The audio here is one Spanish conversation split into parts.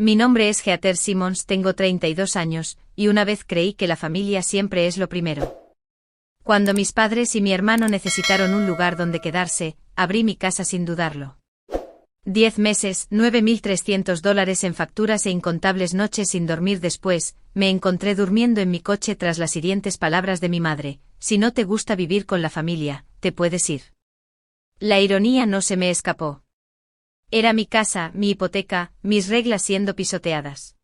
Mi nombre es Heather Simmons, tengo 32 años, y una vez creí que la familia siempre es lo primero. Cuando mis padres y mi hermano necesitaron un lugar donde quedarse, abrí mi casa sin dudarlo. 10 meses, $9.300 en facturas e incontables noches sin dormir después, me encontré durmiendo en mi coche tras las hirientes palabras de mi madre: si no te gusta vivir con la familia, te puedes ir. La ironía no se me escapó. Era mi casa, mi hipoteca, mis reglas siendo pisoteadas.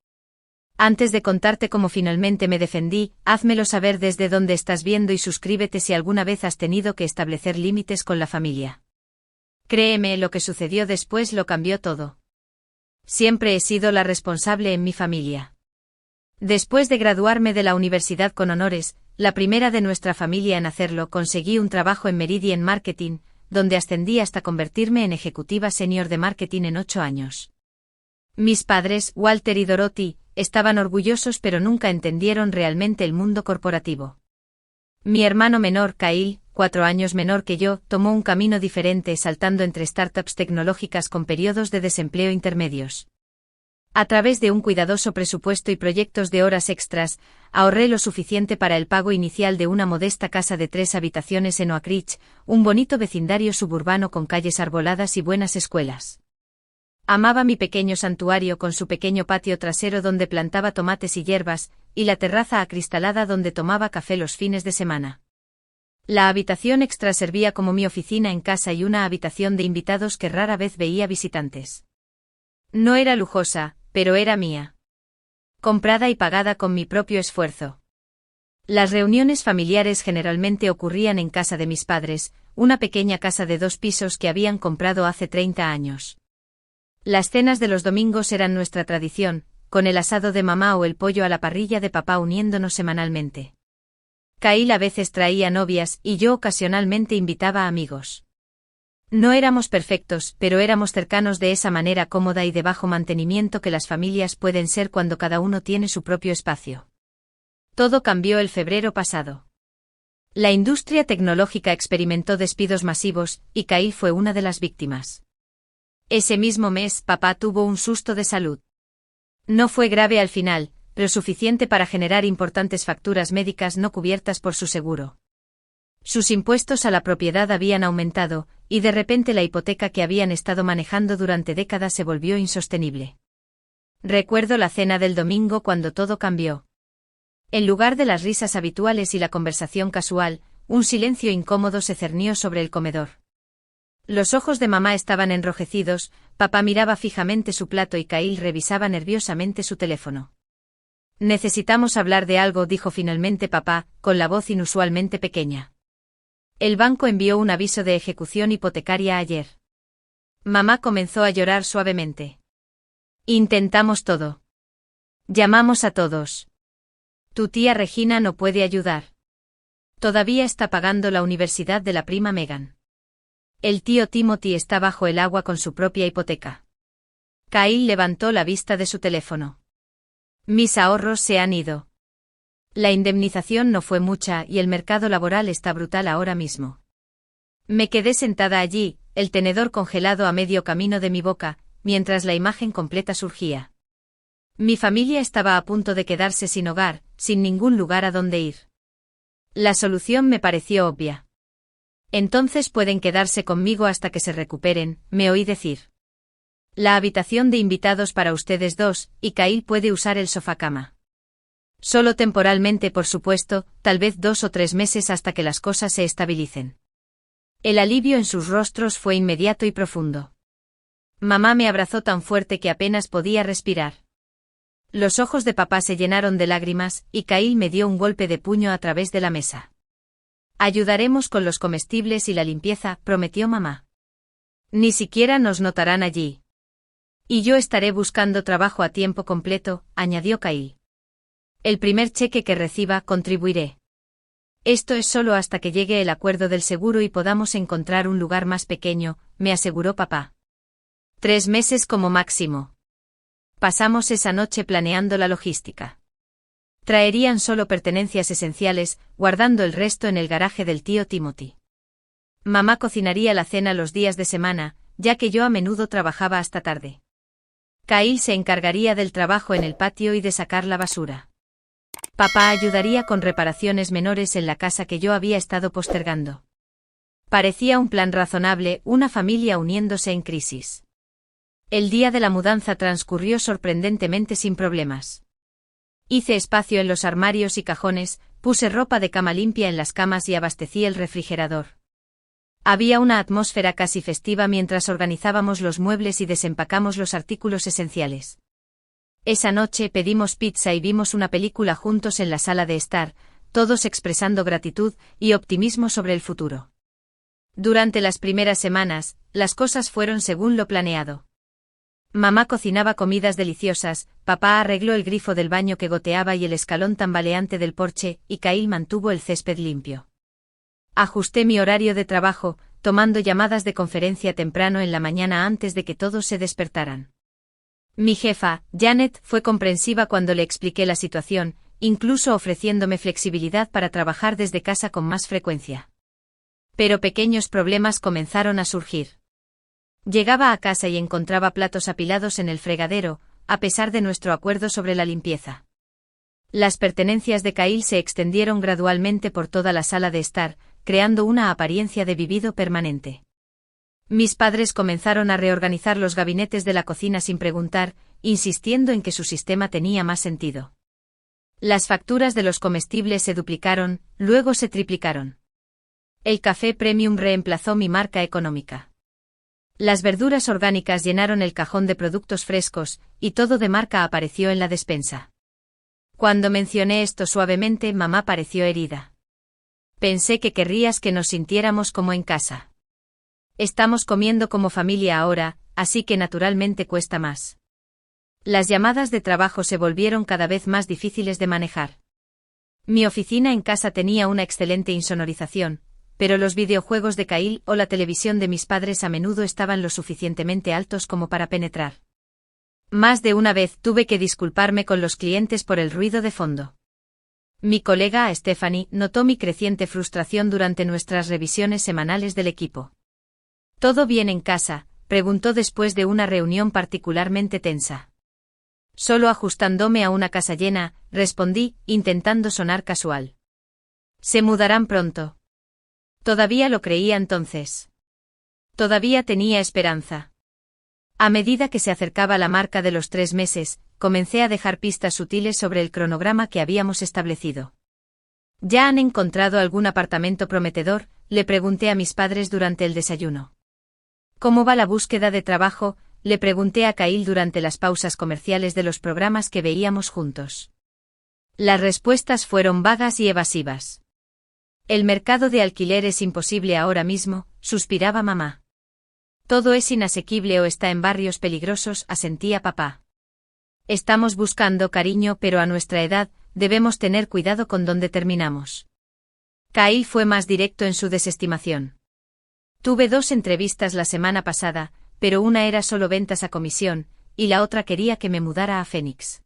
Antes de contarte cómo finalmente me defendí, házmelo saber desde dónde estás viendo y suscríbete si alguna vez has tenido que establecer límites con la familia. Créeme, lo que sucedió después lo cambió todo. Siempre he sido la responsable en mi familia. Después de graduarme de la universidad con honores, la primera de nuestra familia en hacerlo, conseguí un trabajo en Meridian Marketing, donde ascendí hasta convertirme en ejecutiva senior de marketing en 8 años. Mis padres, Walter y Dorothy, estaban orgullosos pero nunca entendieron realmente el mundo corporativo. Mi hermano menor, Kyle, 4 años menor que yo, tomó un camino diferente, saltando entre startups tecnológicas con periodos de desempleo intermedios. A través de un cuidadoso presupuesto y proyectos de horas extras, ahorré lo suficiente para el pago inicial de una modesta casa de 3 habitaciones en Oak Ridge, un bonito vecindario suburbano con calles arboladas y buenas escuelas. Amaba mi pequeño santuario con su pequeño patio trasero donde plantaba tomates y hierbas, y la terraza acristalada donde tomaba café los fines de semana. La habitación extra servía como mi oficina en casa y una habitación de invitados que rara vez veía visitantes. No era lujosa, pero era mía. Comprada y pagada con mi propio esfuerzo. Las reuniones familiares generalmente ocurrían en casa de mis padres, una pequeña casa de 2 pisos que habían comprado hace 30 años. Las cenas de los domingos eran nuestra tradición, con el asado de mamá o el pollo a la parrilla de papá uniéndonos semanalmente. Kyle a veces traía novias y yo ocasionalmente invitaba a amigos. No éramos perfectos, pero éramos cercanos de esa manera cómoda y de bajo mantenimiento que las familias pueden ser cuando cada uno tiene su propio espacio. Todo cambió el febrero pasado. La industria tecnológica experimentó despidos masivos, y Kyle fue una de las víctimas. Ese mismo mes, papá tuvo un susto de salud. No fue grave al final, pero suficiente para generar importantes facturas médicas no cubiertas por su seguro. Sus impuestos a la propiedad habían aumentado, y de repente la hipoteca que habían estado manejando durante décadas se volvió insostenible. Recuerdo la cena del domingo cuando todo cambió. En lugar de las risas habituales y la conversación casual, un silencio incómodo se cernió sobre el comedor. Los ojos de mamá estaban enrojecidos, papá miraba fijamente su plato y Kyle revisaba nerviosamente su teléfono. Necesitamos hablar de algo, dijo finalmente papá, con la voz inusualmente pequeña. El banco envió un aviso de ejecución hipotecaria ayer. Mamá comenzó a llorar suavemente. Intentamos todo. Llamamos a todos. Tu tía Regina no puede ayudar. Todavía está pagando la universidad de la prima Megan. El tío Timothy está bajo el agua con su propia hipoteca. Kyle levantó la vista de su teléfono. Mis ahorros se han ido. La indemnización no fue mucha y el mercado laboral está brutal ahora mismo. Me quedé sentada allí, el tenedor congelado a medio camino de mi boca, mientras la imagen completa surgía. Mi familia estaba a punto de quedarse sin hogar, sin ningún lugar a donde ir. La solución me pareció obvia. Entonces pueden quedarse conmigo hasta que se recuperen, me oí decir. La habitación de invitados para ustedes dos, y Kyle puede usar el sofá-cama. Solo temporalmente, por supuesto, tal vez 2 o 3 meses hasta que las cosas se estabilicen. El alivio en sus rostros fue inmediato y profundo. Mamá me abrazó tan fuerte que apenas podía respirar. Los ojos de papá se llenaron de lágrimas, y Kyle me dio un golpe de puño a través de la mesa. Ayudaremos con los comestibles y la limpieza, prometió mamá. Ni siquiera nos notarán allí. Y yo estaré buscando trabajo a tiempo completo, añadió Kyle. El primer cheque que reciba, contribuiré. Esto es solo hasta que llegue el acuerdo del seguro y podamos encontrar un lugar más pequeño, me aseguró papá. 3 meses como máximo. Pasamos esa noche planeando la logística. Traerían solo pertenencias esenciales, guardando el resto en el garaje del tío Timothy. Mamá cocinaría la cena los días de semana, ya que yo a menudo trabajaba hasta tarde. Kyle se encargaría del trabajo en el patio y de sacar la basura. Papá ayudaría con reparaciones menores en la casa que yo había estado postergando. Parecía un plan razonable, una familia uniéndose en crisis. El día de la mudanza transcurrió sorprendentemente sin problemas. Hice espacio en los armarios y cajones, puse ropa de cama limpia en las camas y abastecí el refrigerador. Había una atmósfera casi festiva mientras organizábamos los muebles y desempacamos los artículos esenciales. Esa noche pedimos pizza y vimos una película juntos en la sala de estar, todos expresando gratitud y optimismo sobre el futuro. Durante las primeras semanas, las cosas fueron según lo planeado. Mamá cocinaba comidas deliciosas, papá arregló el grifo del baño que goteaba y el escalón tambaleante del porche, y Kyle mantuvo el césped limpio. Ajusté mi horario de trabajo, tomando llamadas de conferencia temprano en la mañana antes de que todos se despertaran. Mi jefa, Janet, fue comprensiva cuando le expliqué la situación, incluso ofreciéndome flexibilidad para trabajar desde casa con más frecuencia. Pero pequeños problemas comenzaron a surgir. Llegaba a casa y encontraba platos apilados en el fregadero, a pesar de nuestro acuerdo sobre la limpieza. Las pertenencias de Kyle se extendieron gradualmente por toda la sala de estar, creando una apariencia de vivido permanente. Mis padres comenzaron a reorganizar los gabinetes de la cocina sin preguntar, insistiendo en que su sistema tenía más sentido. Las facturas de los comestibles se duplicaron, luego se triplicaron. El café premium reemplazó mi marca económica. Las verduras orgánicas llenaron el cajón de productos frescos, y todo de marca apareció en la despensa. Cuando mencioné esto suavemente, mamá pareció herida. Pensé que querrías que nos sintiéramos como en casa. Estamos comiendo como familia ahora, así que naturalmente cuesta más. Las llamadas de trabajo se volvieron cada vez más difíciles de manejar. Mi oficina en casa tenía una excelente insonorización, pero los videojuegos de Kyle o la televisión de mis padres a menudo estaban lo suficientemente altos como para penetrar. Más de una vez tuve que disculparme con los clientes por el ruido de fondo. Mi colega Stephanie notó mi creciente frustración durante nuestras revisiones semanales del equipo. ¿Todo bien en casa?, preguntó después de una reunión particularmente tensa. Solo ajustándome a una casa llena, respondí, intentando sonar casual. Se mudarán pronto. Todavía lo creía entonces. Todavía tenía esperanza. A medida que se acercaba la marca de los 3 meses, comencé a dejar pistas sutiles sobre el cronograma que habíamos establecido. ¿Ya han encontrado algún apartamento prometedor?, le pregunté a mis padres durante el desayuno. ¿Cómo va la búsqueda de trabajo?, le pregunté a Kyle durante las pausas comerciales de los programas que veíamos juntos. Las respuestas fueron vagas y evasivas. El mercado de alquiler es imposible ahora mismo, suspiraba mamá. Todo es inasequible o está en barrios peligrosos, asentía papá. Estamos buscando cariño, pero a nuestra edad, debemos tener cuidado con dónde terminamos. Kyle fue más directo en su desestimación. Tuve 2 entrevistas la semana pasada, pero una era solo ventas a comisión, y la otra quería que me mudara a Phoenix.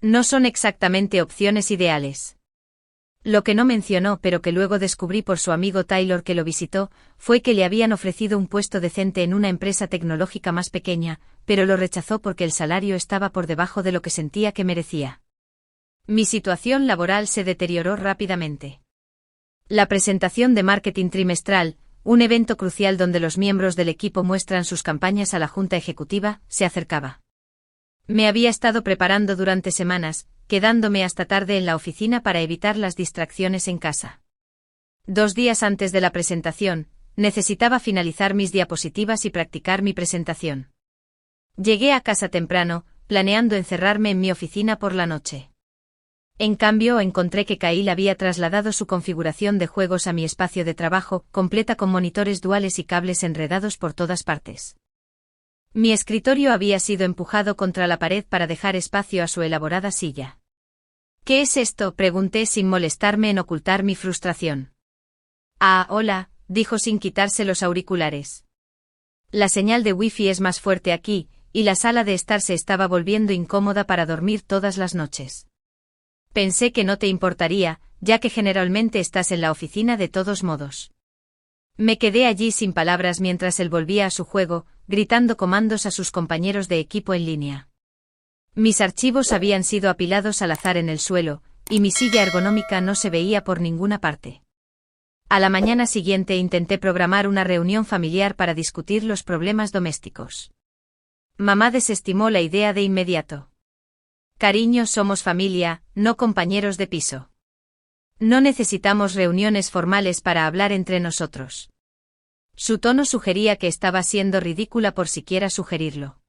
No son exactamente opciones ideales. Lo que no mencionó, pero que luego descubrí por su amigo Taylor que lo visitó, fue que le habían ofrecido un puesto decente en una empresa tecnológica más pequeña, pero lo rechazó porque el salario estaba por debajo de lo que sentía que merecía. Mi situación laboral se deterioró rápidamente. La presentación de marketing trimestral, un evento crucial donde los miembros del equipo muestran sus campañas a la junta ejecutiva, se acercaba. Me había estado preparando durante semanas, quedándome hasta tarde en la oficina para evitar las distracciones en casa. 2 días antes de la presentación, necesitaba finalizar mis diapositivas y practicar mi presentación. Llegué a casa temprano, planeando encerrarme en mi oficina por la noche. En cambio, encontré que Kyle había trasladado su configuración de juegos a mi espacio de trabajo, completa con monitores duales y cables enredados por todas partes. Mi escritorio había sido empujado contra la pared para dejar espacio a su elaborada silla. ¿Qué es esto?, pregunté sin molestarme en ocultar mi frustración. Ah, hola, dijo sin quitarse los auriculares. La señal de wifi es más fuerte aquí, y la sala de estar se estaba volviendo incómoda para dormir todas las noches. Pensé que no te importaría, ya que generalmente estás en la oficina de todos modos. Me quedé allí sin palabras mientras él volvía a su juego, gritando comandos a sus compañeros de equipo en línea. Mis archivos habían sido apilados al azar en el suelo, y mi silla ergonómica no se veía por ninguna parte. A la mañana siguiente intenté programar una reunión familiar para discutir los problemas domésticos. Mamá desestimó la idea de inmediato. Cariño, somos familia, no compañeros de piso. No necesitamos reuniones formales para hablar entre nosotros. Su tono sugería que estaba siendo ridícula por siquiera sugerirlo.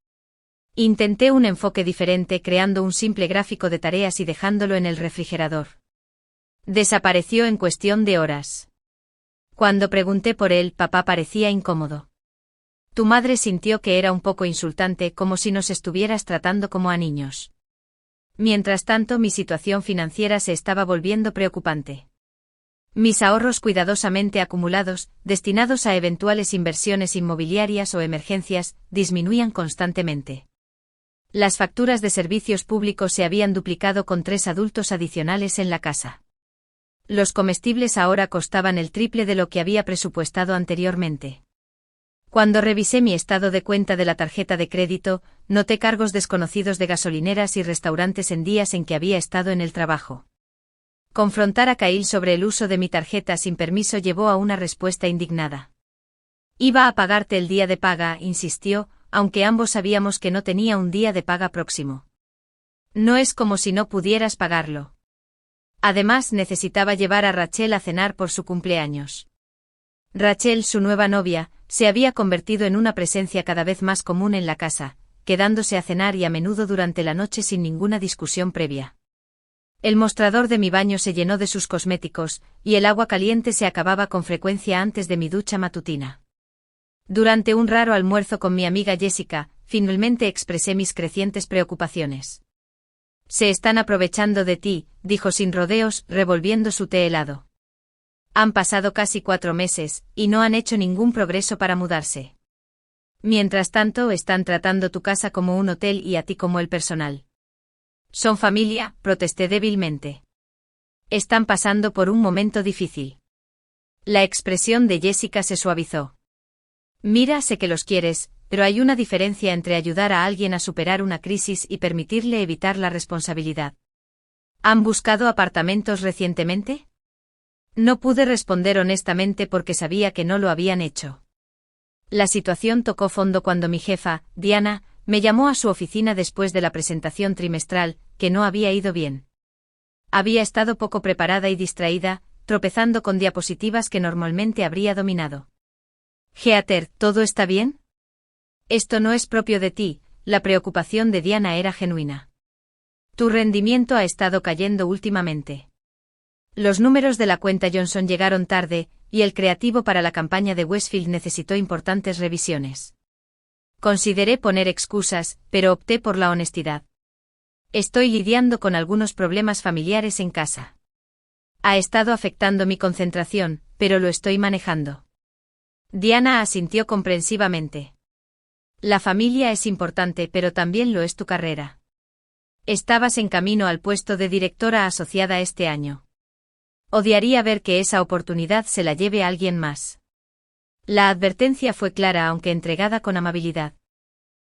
Intenté un enfoque diferente creando un simple gráfico de tareas y dejándolo en el refrigerador. Desapareció en cuestión de horas. Cuando pregunté por él, papá parecía incómodo. Tu madre sintió que era un poco insultante, como si nos estuvieras tratando como a niños. Mientras tanto, mi situación financiera se estaba volviendo preocupante. Mis ahorros cuidadosamente acumulados, destinados a eventuales inversiones inmobiliarias o emergencias, disminuían constantemente. Las facturas de servicios públicos se habían duplicado con 3 adultos adicionales en la casa. Los comestibles ahora costaban el triple de lo que había presupuestado anteriormente. Cuando revisé mi estado de cuenta de la tarjeta de crédito, noté cargos desconocidos de gasolineras y restaurantes en días en que había estado en el trabajo. Confrontar a Kyle sobre el uso de mi tarjeta sin permiso llevó a una respuesta indignada. Iba a pagarte el día de paga, insistió, aunque ambos sabíamos que no tenía un día de paga próximo. No es como si no pudieras pagarlo. Además, necesitaba llevar a Rachel a cenar por su cumpleaños. Rachel, su nueva novia, se había convertido en una presencia cada vez más común en la casa, quedándose a cenar y a menudo durante la noche sin ninguna discusión previa. El mostrador de mi baño se llenó de sus cosméticos, y el agua caliente se acababa con frecuencia antes de mi ducha matutina. Durante un raro almuerzo con mi amiga Jessica, finalmente expresé mis crecientes preocupaciones. Se están aprovechando de ti, dijo sin rodeos, revolviendo su té helado. Han pasado casi 4 meses, y no han hecho ningún progreso para mudarse. Mientras tanto, están tratando tu casa como un hotel y a ti como el personal. Son familia, protesté débilmente. Están pasando por un momento difícil. La expresión de Jessica se suavizó. Mira, sé que los quieres, pero hay una diferencia entre ayudar a alguien a superar una crisis y permitirle evitar la responsabilidad. ¿Han buscado apartamentos recientemente? No pude responder honestamente porque sabía que no lo habían hecho. La situación tocó fondo cuando mi jefa, Diana, me llamó a su oficina después de la presentación trimestral, que no había ido bien. Había estado poco preparada y distraída, tropezando con diapositivas que normalmente habría dominado. Heather, ¿todo está bien? Esto no es propio de ti, la preocupación de Diana era genuina. Tu rendimiento ha estado cayendo últimamente. Los números de la cuenta Johnson llegaron tarde, y el creativo para la campaña de Westfield necesitó importantes revisiones. Consideré poner excusas, pero opté por la honestidad. Estoy lidiando con algunos problemas familiares en casa. Ha estado afectando mi concentración, pero lo estoy manejando. Diana asintió comprensivamente. La familia es importante, pero también lo es tu carrera. Estabas en camino al puesto de directora asociada este año. Odiaría ver que esa oportunidad se la lleve a alguien más. La advertencia fue clara aunque entregada con amabilidad.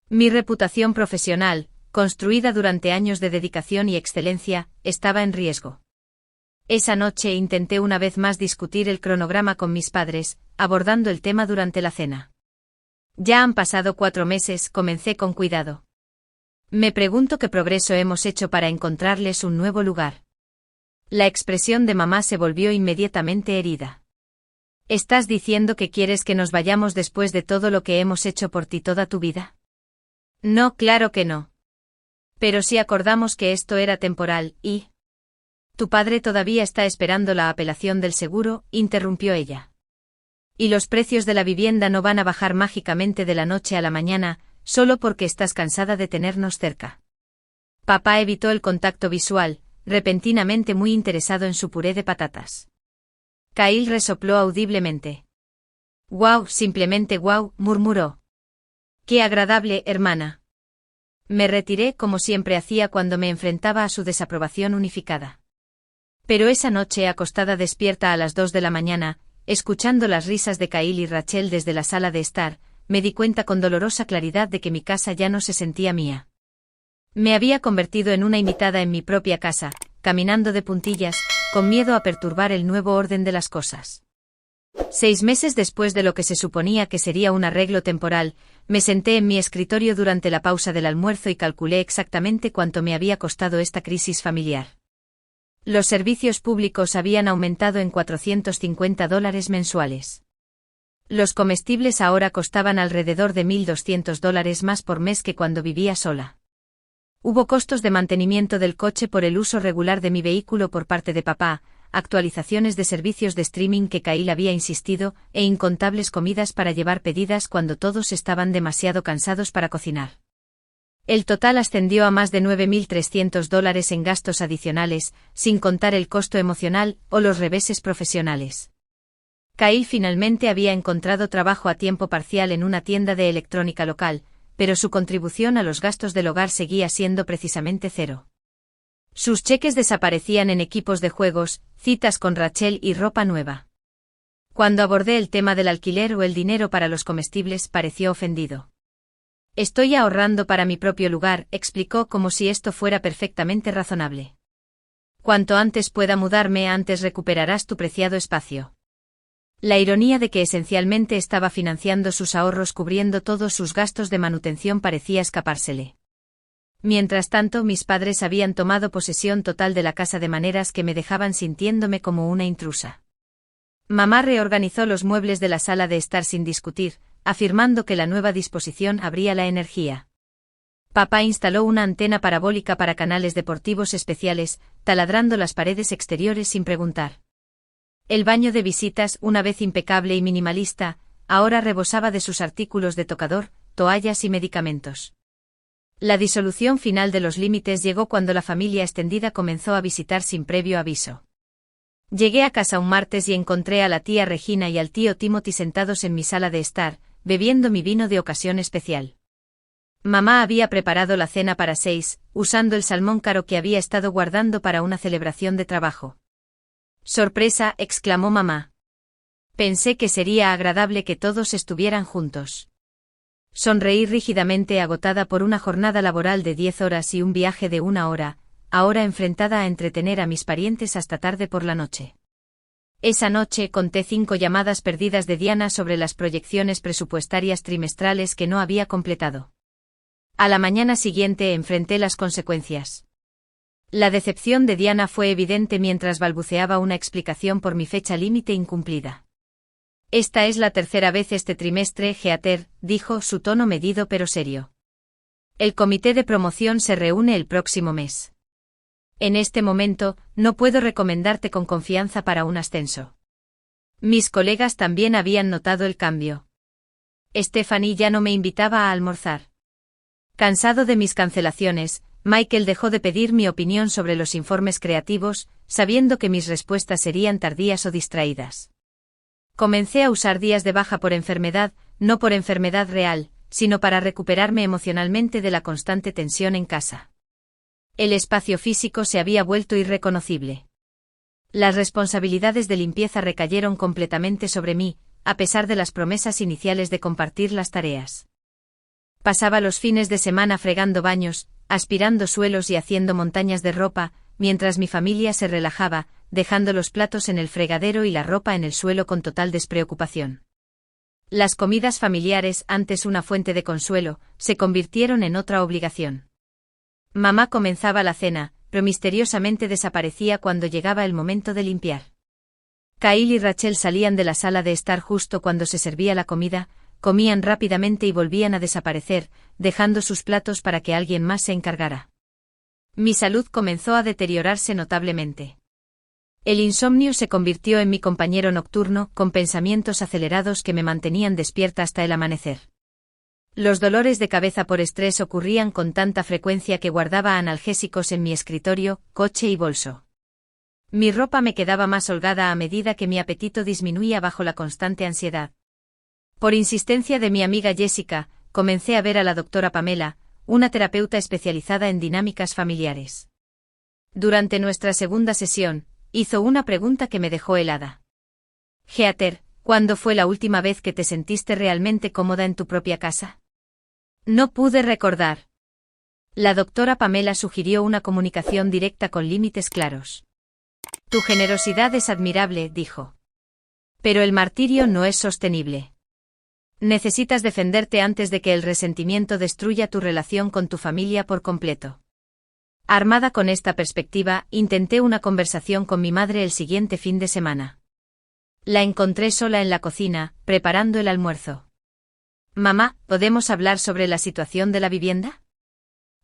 Mi reputación profesional, construida durante años de dedicación y excelencia, estaba en riesgo. Esa noche intenté una vez más discutir el cronograma con mis padres, abordando el tema durante la cena. Ya han pasado 4 meses, comencé con cuidado. Me pregunto qué progreso hemos hecho para encontrarles un nuevo lugar. La expresión de mamá se volvió inmediatamente herida. ¿Estás diciendo que quieres que nos vayamos después de todo lo que hemos hecho por ti toda tu vida? No, claro que no. Pero si acordamos que esto era temporal, y... Tu padre todavía está esperando la apelación del seguro, interrumpió ella. Y los precios de la vivienda no van a bajar mágicamente de la noche a la mañana, solo porque estás cansada de tenernos cerca. Papá evitó el contacto visual, repentinamente muy interesado en su puré de patatas. Kyle resopló audiblemente. «Guau, simplemente guau», murmuró. «Qué agradable, hermana». Me retiré como siempre hacía cuando me enfrentaba a su desaprobación unificada. Pero esa noche, acostada despierta a las 2 de la mañana, escuchando las risas de Kyle y Rachel desde la sala de estar, me di cuenta con dolorosa claridad de que mi casa ya no se sentía mía. Me había convertido en una invitada en mi propia casa, caminando de puntillas, con miedo a perturbar el nuevo orden de las cosas. 6 meses después de lo que se suponía que sería un arreglo temporal, me senté en mi escritorio durante la pausa del almuerzo y calculé exactamente cuánto me había costado esta crisis familiar. Los servicios públicos habían aumentado en $450 mensuales. Los comestibles ahora costaban alrededor de $1,200 más por mes que cuando vivía sola. Hubo costos de mantenimiento del coche por el uso regular de mi vehículo por parte de papá, actualizaciones de servicios de streaming que Kyle había insistido, e incontables comidas para llevar pedidas cuando todos estaban demasiado cansados para cocinar. El total ascendió a más de $9,300 en gastos adicionales, sin contar el costo emocional o los reveses profesionales. Kyle finalmente había encontrado trabajo a tiempo parcial en una tienda de electrónica local, pero su contribución a los gastos del hogar seguía siendo precisamente cero. Sus cheques desaparecían en equipos de juegos, citas con Rachel y ropa nueva. Cuando abordé el tema del alquiler o el dinero para los comestibles, pareció ofendido. Estoy ahorrando para mi propio lugar, explicó como si esto fuera perfectamente razonable. Cuanto antes pueda mudarme, antes recuperarás tu preciado espacio. La ironía de que esencialmente estaba financiando sus ahorros cubriendo todos sus gastos de manutención parecía escapársele. Mientras tanto, mis padres habían tomado posesión total de la casa de maneras que me dejaban sintiéndome como una intrusa. Mamá reorganizó los muebles de la sala de estar sin discutir, afirmando que la nueva disposición abría la energía. Papá instaló una antena parabólica para canales deportivos especiales, taladrando las paredes exteriores sin preguntar. El baño de visitas, una vez impecable y minimalista, ahora rebosaba de sus artículos de tocador, toallas y medicamentos. La disolución final de los límites llegó cuando la familia extendida comenzó a visitar sin previo aviso. Llegué a casa un martes y encontré a la tía Regina y al tío Timothy sentados en mi sala de estar, bebiendo mi vino de ocasión especial. Mamá había preparado la cena para 6, usando el salmón caro que había estado guardando para una celebración de trabajo. «¡Sorpresa!», exclamó mamá. Pensé que sería agradable que todos estuvieran juntos. Sonreí rígidamente, agotada por una jornada laboral de 10 horas y un viaje de 1 hora, ahora enfrentada a entretener a mis parientes hasta tarde por la noche. Esa noche conté 5 llamadas perdidas de Diana sobre las proyecciones presupuestarias trimestrales que no había completado. A la mañana siguiente enfrenté las consecuencias. La decepción de Diana fue evidente mientras balbuceaba una explicación por mi fecha límite incumplida. «Esta es la tercera vez este trimestre, Heather», dijo, su tono medido pero serio. «El comité de promoción se reúne el próximo mes. En este momento, no puedo recomendarte con confianza para un ascenso». Mis colegas también habían notado el cambio. Stephanie ya no me invitaba a almorzar. Cansado de mis cancelaciones, Michael dejó de pedir mi opinión sobre los informes creativos, sabiendo que mis respuestas serían tardías o distraídas. Comencé a usar días de baja por enfermedad, no por enfermedad real, sino para recuperarme emocionalmente de la constante tensión en casa. El espacio físico se había vuelto irreconocible. Las responsabilidades de limpieza recayeron completamente sobre mí, a pesar de las promesas iniciales de compartir las tareas. Pasaba los fines de semana fregando baños, aspirando suelos y haciendo montañas de ropa, mientras mi familia se relajaba, dejando los platos en el fregadero y la ropa en el suelo con total despreocupación. Las comidas familiares, antes una fuente de consuelo, se convirtieron en otra obligación. Mamá comenzaba la cena, pero misteriosamente desaparecía cuando llegaba el momento de limpiar. Kyle y Rachel salían de la sala de estar justo cuando se servía la comida, comían rápidamente y volvían a desaparecer, dejando sus platos para que alguien más se encargara. Mi salud comenzó a deteriorarse notablemente. El insomnio se convirtió en mi compañero nocturno, con pensamientos acelerados que me mantenían despierta hasta el amanecer. Los dolores de cabeza por estrés ocurrían con tanta frecuencia que guardaba analgésicos en mi escritorio, coche y bolso. Mi ropa me quedaba más holgada a medida que mi apetito disminuía bajo la constante ansiedad. Por insistencia de mi amiga Jessica, comencé a ver a la doctora Pamela, una terapeuta especializada en dinámicas familiares. Durante nuestra segunda sesión, hizo una pregunta que me dejó helada. «Heather, ¿Cuándo fue la última vez que te sentiste realmente cómoda en tu propia casa? No pude recordar. La doctora Pamela sugirió una comunicación directa con límites claros. Tu generosidad es admirable, dijo. Pero el martirio no es sostenible. Necesitas defenderte antes de que el resentimiento destruya tu relación con tu familia por completo. Armada con esta perspectiva, intenté una conversación con mi madre el siguiente fin de semana. La encontré sola en la cocina, preparando el almuerzo. Mamá, ¿podemos hablar sobre la situación de la vivienda?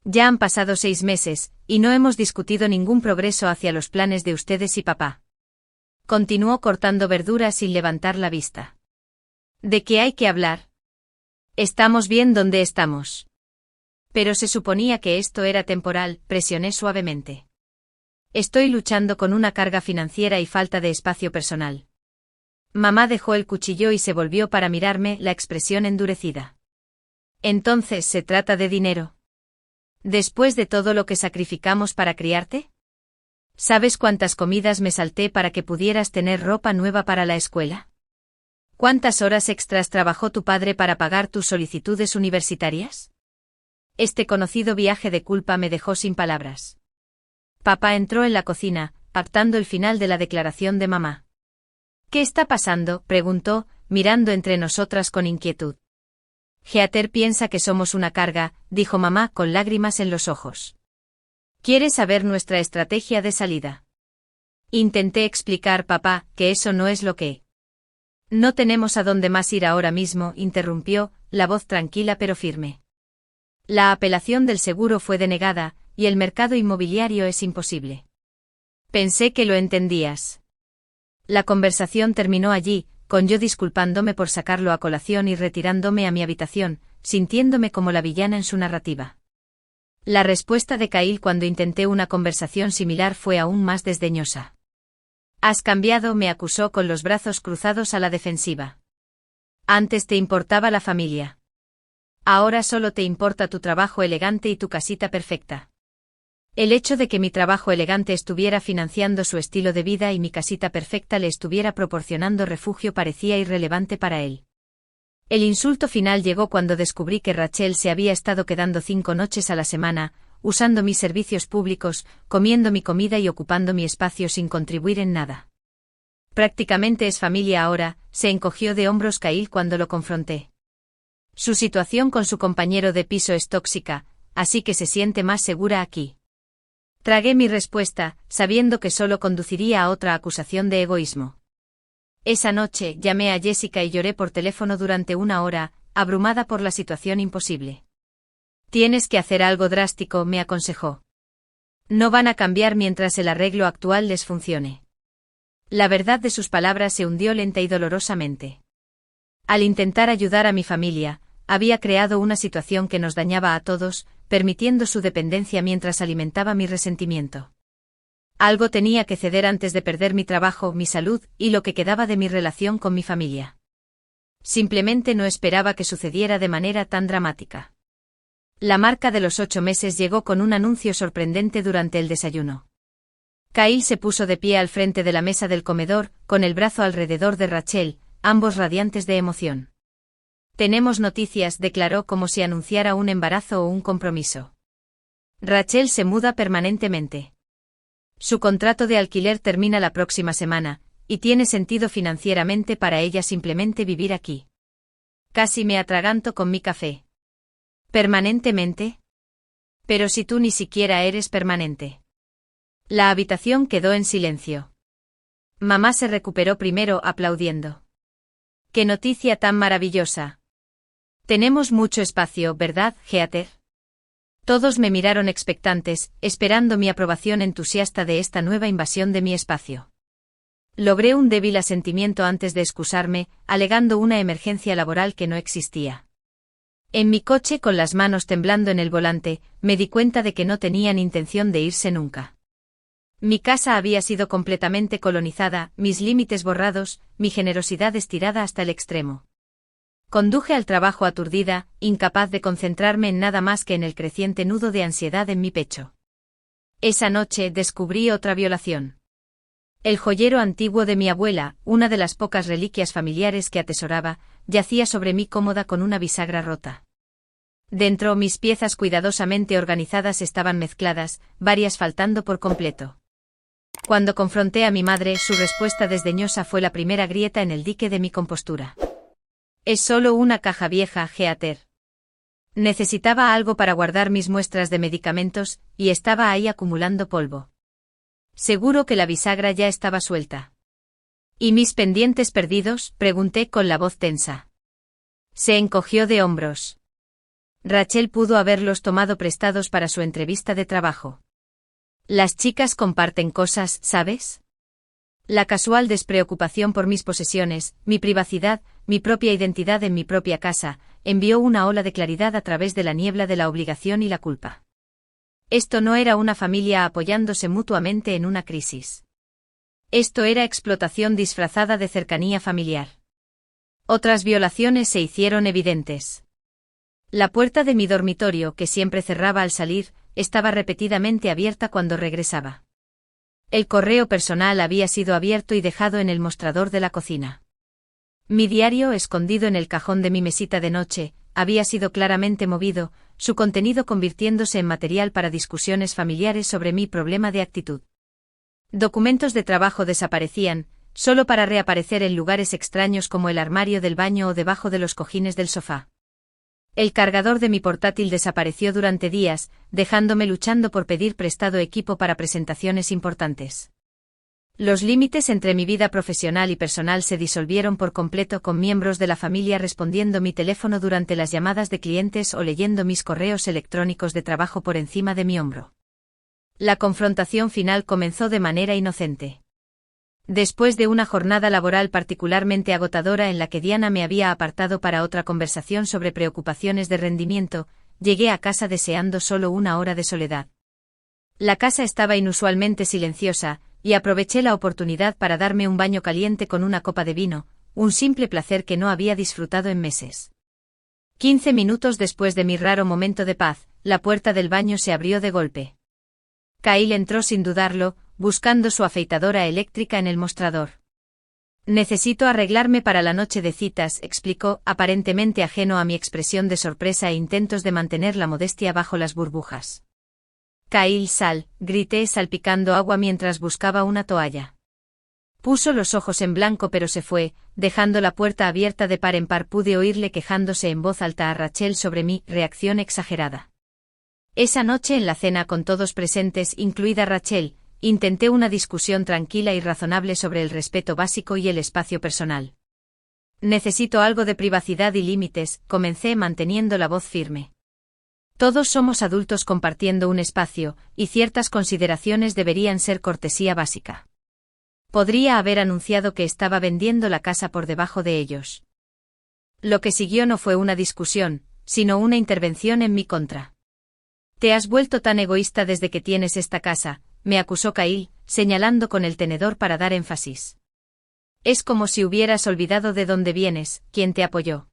Ya han pasado 6 meses, y no hemos discutido ningún progreso hacia los planes de ustedes y papá. Continuó cortando verduras sin levantar la vista. ¿De qué hay que hablar? Estamos bien donde estamos. Pero se suponía que esto era temporal, presioné suavemente. Estoy luchando con una carga financiera y falta de espacio personal. Mamá dejó el cuchillo y se volvió para mirarme, la expresión endurecida. Entonces, ¿se trata de dinero? ¿Después de todo lo que sacrificamos para criarte? ¿Sabes cuántas comidas me salté para que pudieras tener ropa nueva para la escuela? ¿Cuántas horas extras trabajó tu padre para pagar tus solicitudes universitarias? Este conocido viaje de culpa me dejó sin palabras. Papá entró en la cocina, pactando el final de la declaración de mamá. ¿Qué está pasando?, preguntó, mirando entre nosotras con inquietud. Heather piensa que somos una carga, dijo mamá con lágrimas en los ojos. ¿Quiere saber nuestra estrategia de salida? Intenté explicar, papá, que eso no es lo que... No tenemos a dónde más ir ahora mismo, interrumpió, la voz tranquila pero firme. La apelación del seguro fue denegada, y el mercado inmobiliario es imposible. Pensé que lo entendías. La conversación terminó allí, con yo disculpándome por sacarlo a colación y retirándome a mi habitación, sintiéndome como la villana en su narrativa. La respuesta de Kyle cuando intenté una conversación similar fue aún más desdeñosa. Has cambiado, me acusó con los brazos cruzados a la defensiva. Antes te importaba la familia. Ahora solo te importa tu trabajo elegante y tu casita perfecta. El hecho de que mi trabajo elegante estuviera financiando su estilo de vida y mi casita perfecta le estuviera proporcionando refugio parecía irrelevante para él. El insulto final llegó cuando descubrí que Rachel se había estado quedando 5 noches a la semana, usando mis servicios públicos, comiendo mi comida y ocupando mi espacio sin contribuir en nada. Prácticamente es familia ahora, se encogió de hombros Kyle cuando lo confronté. Su situación con su compañero de piso es tóxica, así que se siente más segura aquí. Tragué mi respuesta, sabiendo que solo conduciría a otra acusación de egoísmo. Esa noche llamé a Jessica y lloré por teléfono durante 1 hora, abrumada por la situación imposible. Tienes que hacer algo drástico, me aconsejó. No van a cambiar mientras el arreglo actual les funcione. La verdad de sus palabras se hundió lenta y dolorosamente. Al intentar ayudar a mi familia, había creado una situación que nos dañaba a todos, permitiendo su dependencia mientras alimentaba mi resentimiento. Algo tenía que ceder antes de perder mi trabajo, mi salud y lo que quedaba de mi relación con mi familia. Simplemente no esperaba que sucediera de manera tan dramática. La marca de los 8 meses llegó con un anuncio sorprendente durante el desayuno. Kyle se puso de pie al frente de la mesa del comedor, con el brazo alrededor de Rachel, ambos radiantes de emoción. Tenemos noticias, declaró como si anunciara un embarazo o un compromiso. Rachel se muda permanentemente. Su contrato de alquiler termina la próxima semana, y tiene sentido financieramente para ella simplemente vivir aquí. Casi me atraganto con mi café. ¿Permanentemente? Pero si tú ni siquiera eres permanente. La habitación quedó en silencio. Mamá se recuperó primero aplaudiendo. ¡Qué noticia tan maravillosa! Tenemos mucho espacio, ¿verdad, Heather? Todos me miraron expectantes, esperando mi aprobación entusiasta de esta nueva invasión de mi espacio. Logré un débil asentimiento antes de excusarme, alegando una emergencia laboral que no existía. En mi coche, con las manos temblando en el volante, me di cuenta de que no tenían intención de irse nunca. Mi casa había sido completamente colonizada, mis límites borrados, mi generosidad estirada hasta el extremo. Conduje al trabajo aturdida, incapaz de concentrarme en nada más que en el creciente nudo de ansiedad en mi pecho. Esa noche descubrí otra violación. El joyero antiguo de mi abuela, una de las pocas reliquias familiares que atesoraba, yacía sobre mi cómoda con una bisagra rota. Dentro, mis piezas cuidadosamente organizadas estaban mezcladas, varias faltando por completo. Cuando confronté a mi madre, su respuesta desdeñosa fue la primera grieta en el dique de mi compostura. Es solo una caja vieja, Heather. Necesitaba algo para guardar mis muestras de medicamentos, y estaba ahí acumulando polvo. Seguro que la bisagra ya estaba suelta. ¿Y mis pendientes perdidos?, pregunté con la voz tensa. Se encogió de hombros. Rachel pudo haberlos tomado prestados para su entrevista de trabajo. Las chicas comparten cosas, ¿sabes? La casual despreocupación por mis posesiones, mi privacidad, mi propia identidad en mi propia casa, envió una ola de claridad a través de la niebla de la obligación y la culpa. Esto no era una familia apoyándose mutuamente en una crisis. Esto era explotación disfrazada de cercanía familiar. Otras violaciones se hicieron evidentes. La puerta de mi dormitorio, que siempre cerraba al salir, estaba repetidamente abierta cuando regresaba. El correo personal había sido abierto y dejado en el mostrador de la cocina. Mi diario, escondido en el cajón de mi mesita de noche, había sido claramente movido, su contenido convirtiéndose en material para discusiones familiares sobre mi problema de actitud. Documentos de trabajo desaparecían, solo para reaparecer en lugares extraños como el armario del baño o debajo de los cojines del sofá. El cargador de mi portátil desapareció durante días, dejándome luchando por pedir prestado equipo para presentaciones importantes. Los límites entre mi vida profesional y personal se disolvieron por completo, con miembros de la familia respondiendo mi teléfono durante las llamadas de clientes o leyendo mis correos electrónicos de trabajo por encima de mi hombro. La confrontación final comenzó de manera inocente. Después de una jornada laboral particularmente agotadora en la que Diana me había apartado para otra conversación sobre preocupaciones de rendimiento, llegué a casa deseando solo una hora de soledad. La casa estaba inusualmente silenciosa, y aproveché la oportunidad para darme un baño caliente con una copa de vino, un simple placer que no había disfrutado en meses. 15 minutos después de mi raro momento de paz, la puerta del baño se abrió de golpe. Kyle entró sin dudarlo, buscando su afeitadora eléctrica en el mostrador. Necesito arreglarme para la noche de citas, explicó, aparentemente ajeno a mi expresión de sorpresa e intentos de mantener la modestia bajo las burbujas. Kyle, sal, grité salpicando agua mientras buscaba una toalla. Puso los ojos en blanco pero se fue, dejando la puerta abierta de par en par. Pude oírle quejándose en voz alta a Rachel sobre mi reacción exagerada. Esa noche en la cena con todos presentes, incluida Rachel, intenté una discusión tranquila y razonable sobre el respeto básico y el espacio personal. Necesito algo de privacidad y límites, comencé manteniendo la voz firme. Todos somos adultos compartiendo un espacio, y ciertas consideraciones deberían ser cortesía básica. Podría haber anunciado que estaba vendiendo la casa por debajo de ellos. Lo que siguió no fue una discusión, sino una intervención en mi contra. Te has vuelto tan egoísta desde que tienes esta casa, me acusó Kyle, señalando con el tenedor para dar énfasis. Es como si hubieras olvidado de dónde vienes, ¿quién te apoyó?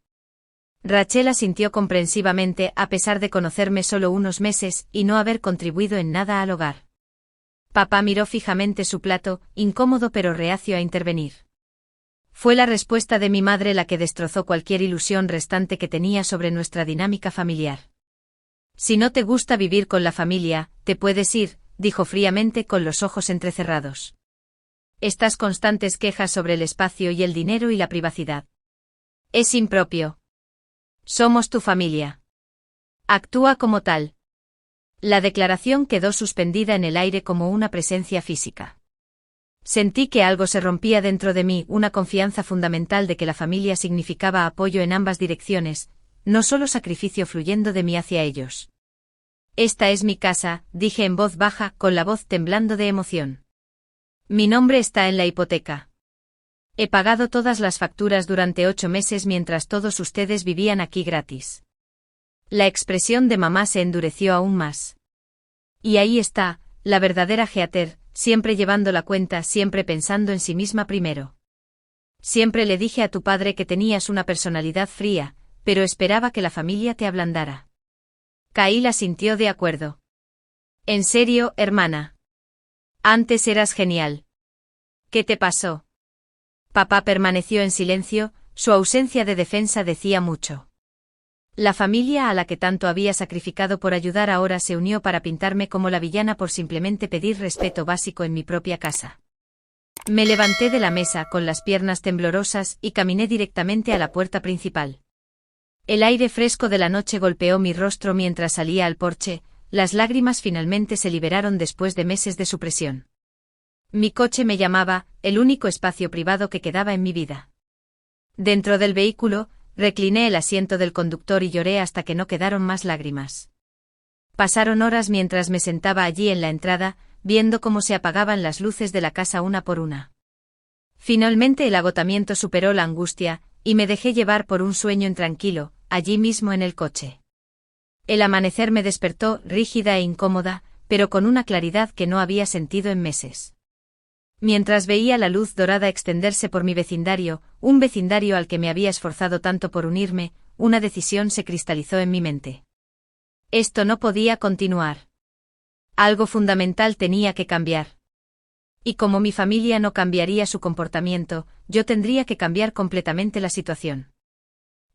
Rachel asintió comprensivamente, a pesar de conocerme solo unos meses y no haber contribuido en nada al hogar. Papá miró fijamente su plato, incómodo pero reacio a intervenir. Fue la respuesta de mi madre la que destrozó cualquier ilusión restante que tenía sobre nuestra dinámica familiar. Si no te gusta vivir con la familia, te puedes ir, dijo fríamente con los ojos entrecerrados. Estas constantes quejas sobre el espacio y el dinero y la privacidad. Es impropio. Somos tu familia. Actúa como tal. La declaración quedó suspendida en el aire como una presencia física. Sentí que algo se rompía dentro de mí, una confianza fundamental de que la familia significaba apoyo en ambas direcciones, no solo sacrificio fluyendo de mí hacia ellos. Esta es mi casa, dije en voz baja, con la voz temblando de emoción. Mi nombre está en la hipoteca. He pagado todas las facturas durante 8 meses mientras todos ustedes vivían aquí gratis. La expresión de mamá se endureció aún más. Y ahí está, la verdadera Heather, siempre llevando la cuenta, siempre pensando en sí misma primero. Siempre le dije a tu padre que tenías una personalidad fría, pero esperaba que la familia te ablandara. Kyle asintió de acuerdo. En serio, hermana. Antes eras genial. ¿Qué te pasó? Papá permaneció en silencio, su ausencia de defensa decía mucho. La familia a la que tanto había sacrificado por ayudar ahora se unió para pintarme como la villana por simplemente pedir respeto básico en mi propia casa. Me levanté de la mesa con las piernas temblorosas y caminé directamente a la puerta principal. El aire fresco de la noche golpeó mi rostro mientras salía al porche, las lágrimas finalmente se liberaron después de meses de supresión. Mi coche me llamaba, el único espacio privado que quedaba en mi vida. Dentro del vehículo, recliné el asiento del conductor y lloré hasta que no quedaron más lágrimas. Pasaron horas mientras me sentaba allí en la entrada, viendo cómo se apagaban las luces de la casa una por una. Finalmente el agotamiento superó la angustia, y me dejé llevar por un sueño intranquilo, allí mismo en el coche. El amanecer me despertó, rígida e incómoda, pero con una claridad que no había sentido en meses. Mientras veía la luz dorada extenderse por mi vecindario, un vecindario al que me había esforzado tanto por unirme, una decisión se cristalizó en mi mente. Esto no podía continuar. Algo fundamental tenía que cambiar. Y como mi familia no cambiaría su comportamiento, yo tendría que cambiar completamente la situación.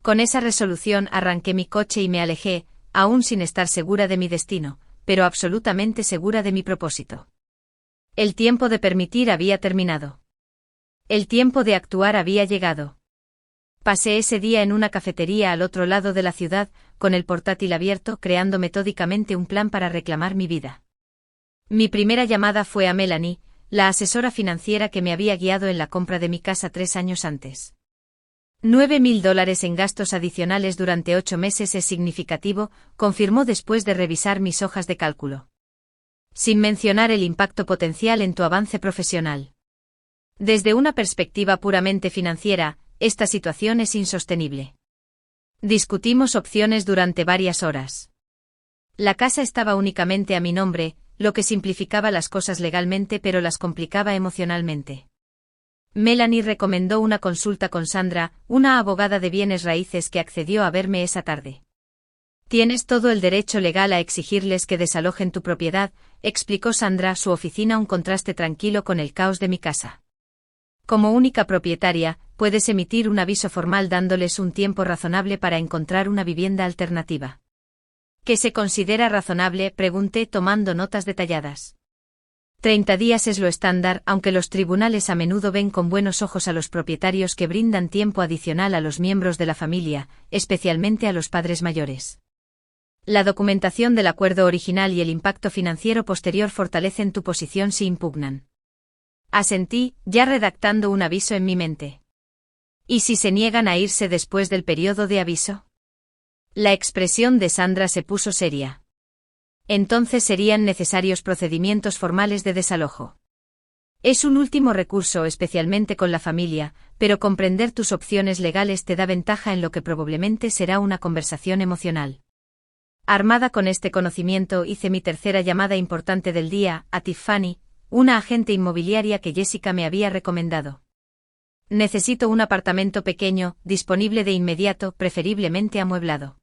Con esa resolución arranqué mi coche y me alejé, aún sin estar segura de mi destino, pero absolutamente segura de mi propósito. El tiempo de permitir había terminado. El tiempo de actuar había llegado. Pasé ese día en una cafetería al otro lado de la ciudad, con el portátil abierto, creando metódicamente un plan para reclamar mi vida. Mi primera llamada fue a Melanie, la asesora financiera que me había guiado en la compra de mi casa 3 años antes. $9.000 en gastos adicionales durante 8 meses es significativo, confirmó después de revisar mis hojas de cálculo. Sin mencionar el impacto potencial en tu avance profesional. Desde una perspectiva puramente financiera, esta situación es insostenible. Discutimos opciones durante varias horas. La casa estaba únicamente a mi nombre, lo que simplificaba las cosas legalmente pero las complicaba emocionalmente. Melanie recomendó una consulta con Sandra, una abogada de bienes raíces que accedió a verme esa tarde. Tienes todo el derecho legal a exigirles que desalojen tu propiedad, explicó Sandra, su oficina un contraste tranquilo con el caos de mi casa. Como única propietaria, puedes emitir un aviso formal dándoles un tiempo razonable para encontrar una vivienda alternativa. ¿Qué se considera razonable?, pregunté tomando notas detalladas. 30 días es lo estándar, aunque los tribunales a menudo ven con buenos ojos a los propietarios que brindan tiempo adicional a los miembros de la familia, especialmente a los padres mayores. La documentación del acuerdo original y el impacto financiero posterior fortalecen tu posición si impugnan. Asentí, ya redactando un aviso en mi mente. ¿Y si se niegan a irse después del periodo de aviso? La expresión de Sandra se puso seria. Entonces serían necesarios procedimientos formales de desalojo. Es un último recurso, especialmente con la familia, pero comprender tus opciones legales te da ventaja en lo que probablemente será una conversación emocional. Armada con este conocimiento hice mi tercera llamada importante del día, a Tiffany, una agente inmobiliaria que Jessica me había recomendado. Necesito un apartamento pequeño, disponible de inmediato, preferiblemente amueblado.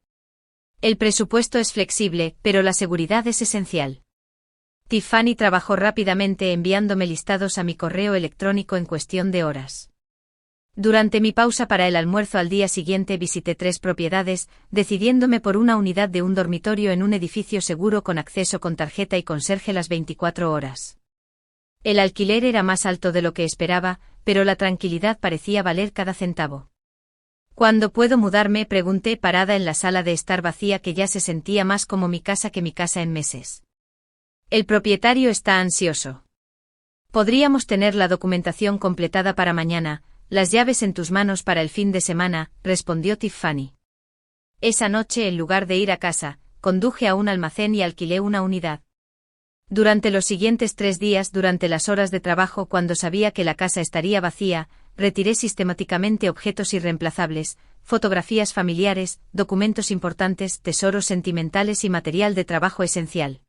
El presupuesto es flexible, pero la seguridad es esencial. Tiffany trabajó rápidamente enviándome listados a mi correo electrónico en cuestión de horas. Durante mi pausa para el almuerzo al día siguiente visité 3 propiedades, decidiéndome por una unidad de un dormitorio en un edificio seguro con acceso con tarjeta y conserje las 24 horas. El alquiler era más alto de lo que esperaba, pero la tranquilidad parecía valer cada centavo. ¿Cuándo puedo mudarme?, pregunté parada en la sala de estar vacía que ya se sentía más como mi casa que mi casa en meses. El propietario está ansioso. Podríamos tener la documentación completada para mañana, las llaves en tus manos para el fin de semana, respondió Tiffany. Esa noche, en lugar de ir a casa, conduje a un almacén y alquilé una unidad. Durante los siguientes 3 días, durante las horas de trabajo cuando sabía que la casa estaría vacía, retiré sistemáticamente objetos irreemplazables, fotografías familiares, documentos importantes, tesoros sentimentales y material de trabajo esencial.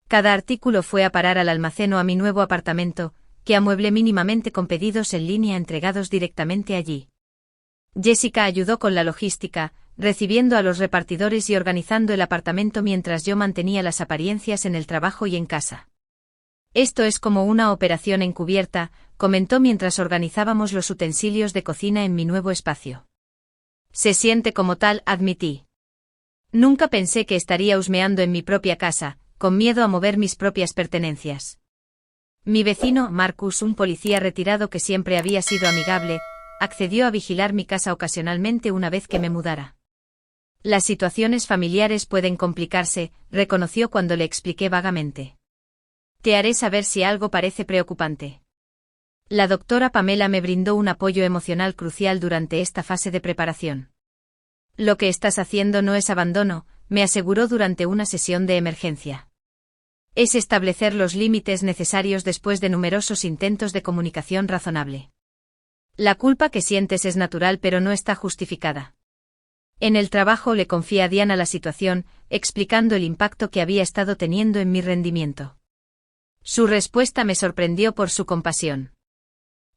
Cada artículo fue a parar al almacén o a mi nuevo apartamento, que amueblé mínimamente con pedidos en línea entregados directamente allí. Jessica ayudó con la logística, recibiendo a los repartidores y organizando el apartamento mientras yo mantenía las apariencias en el trabajo y en casa. Esto es como una operación encubierta, comentó mientras organizábamos los utensilios de cocina en mi nuevo espacio. Se siente como tal, admití. Nunca pensé que estaría husmeando en mi propia casa, con miedo a mover mis propias pertenencias. Mi vecino, Marcus, un policía retirado que siempre había sido amigable, accedió a vigilar mi casa ocasionalmente una vez que me mudara. Las situaciones familiares pueden complicarse, reconoció cuando le expliqué vagamente. Te haré saber si algo parece preocupante. La doctora Pamela me brindó un apoyo emocional crucial durante esta fase de preparación. Lo que estás haciendo no es abandono, me aseguró durante una sesión de emergencia. Es establecer los límites necesarios después de numerosos intentos de comunicación razonable. La culpa que sientes es natural pero no está justificada. En el trabajo le confié a Diana la situación, explicando el impacto que había estado teniendo en mi rendimiento. Su respuesta me sorprendió por su compasión.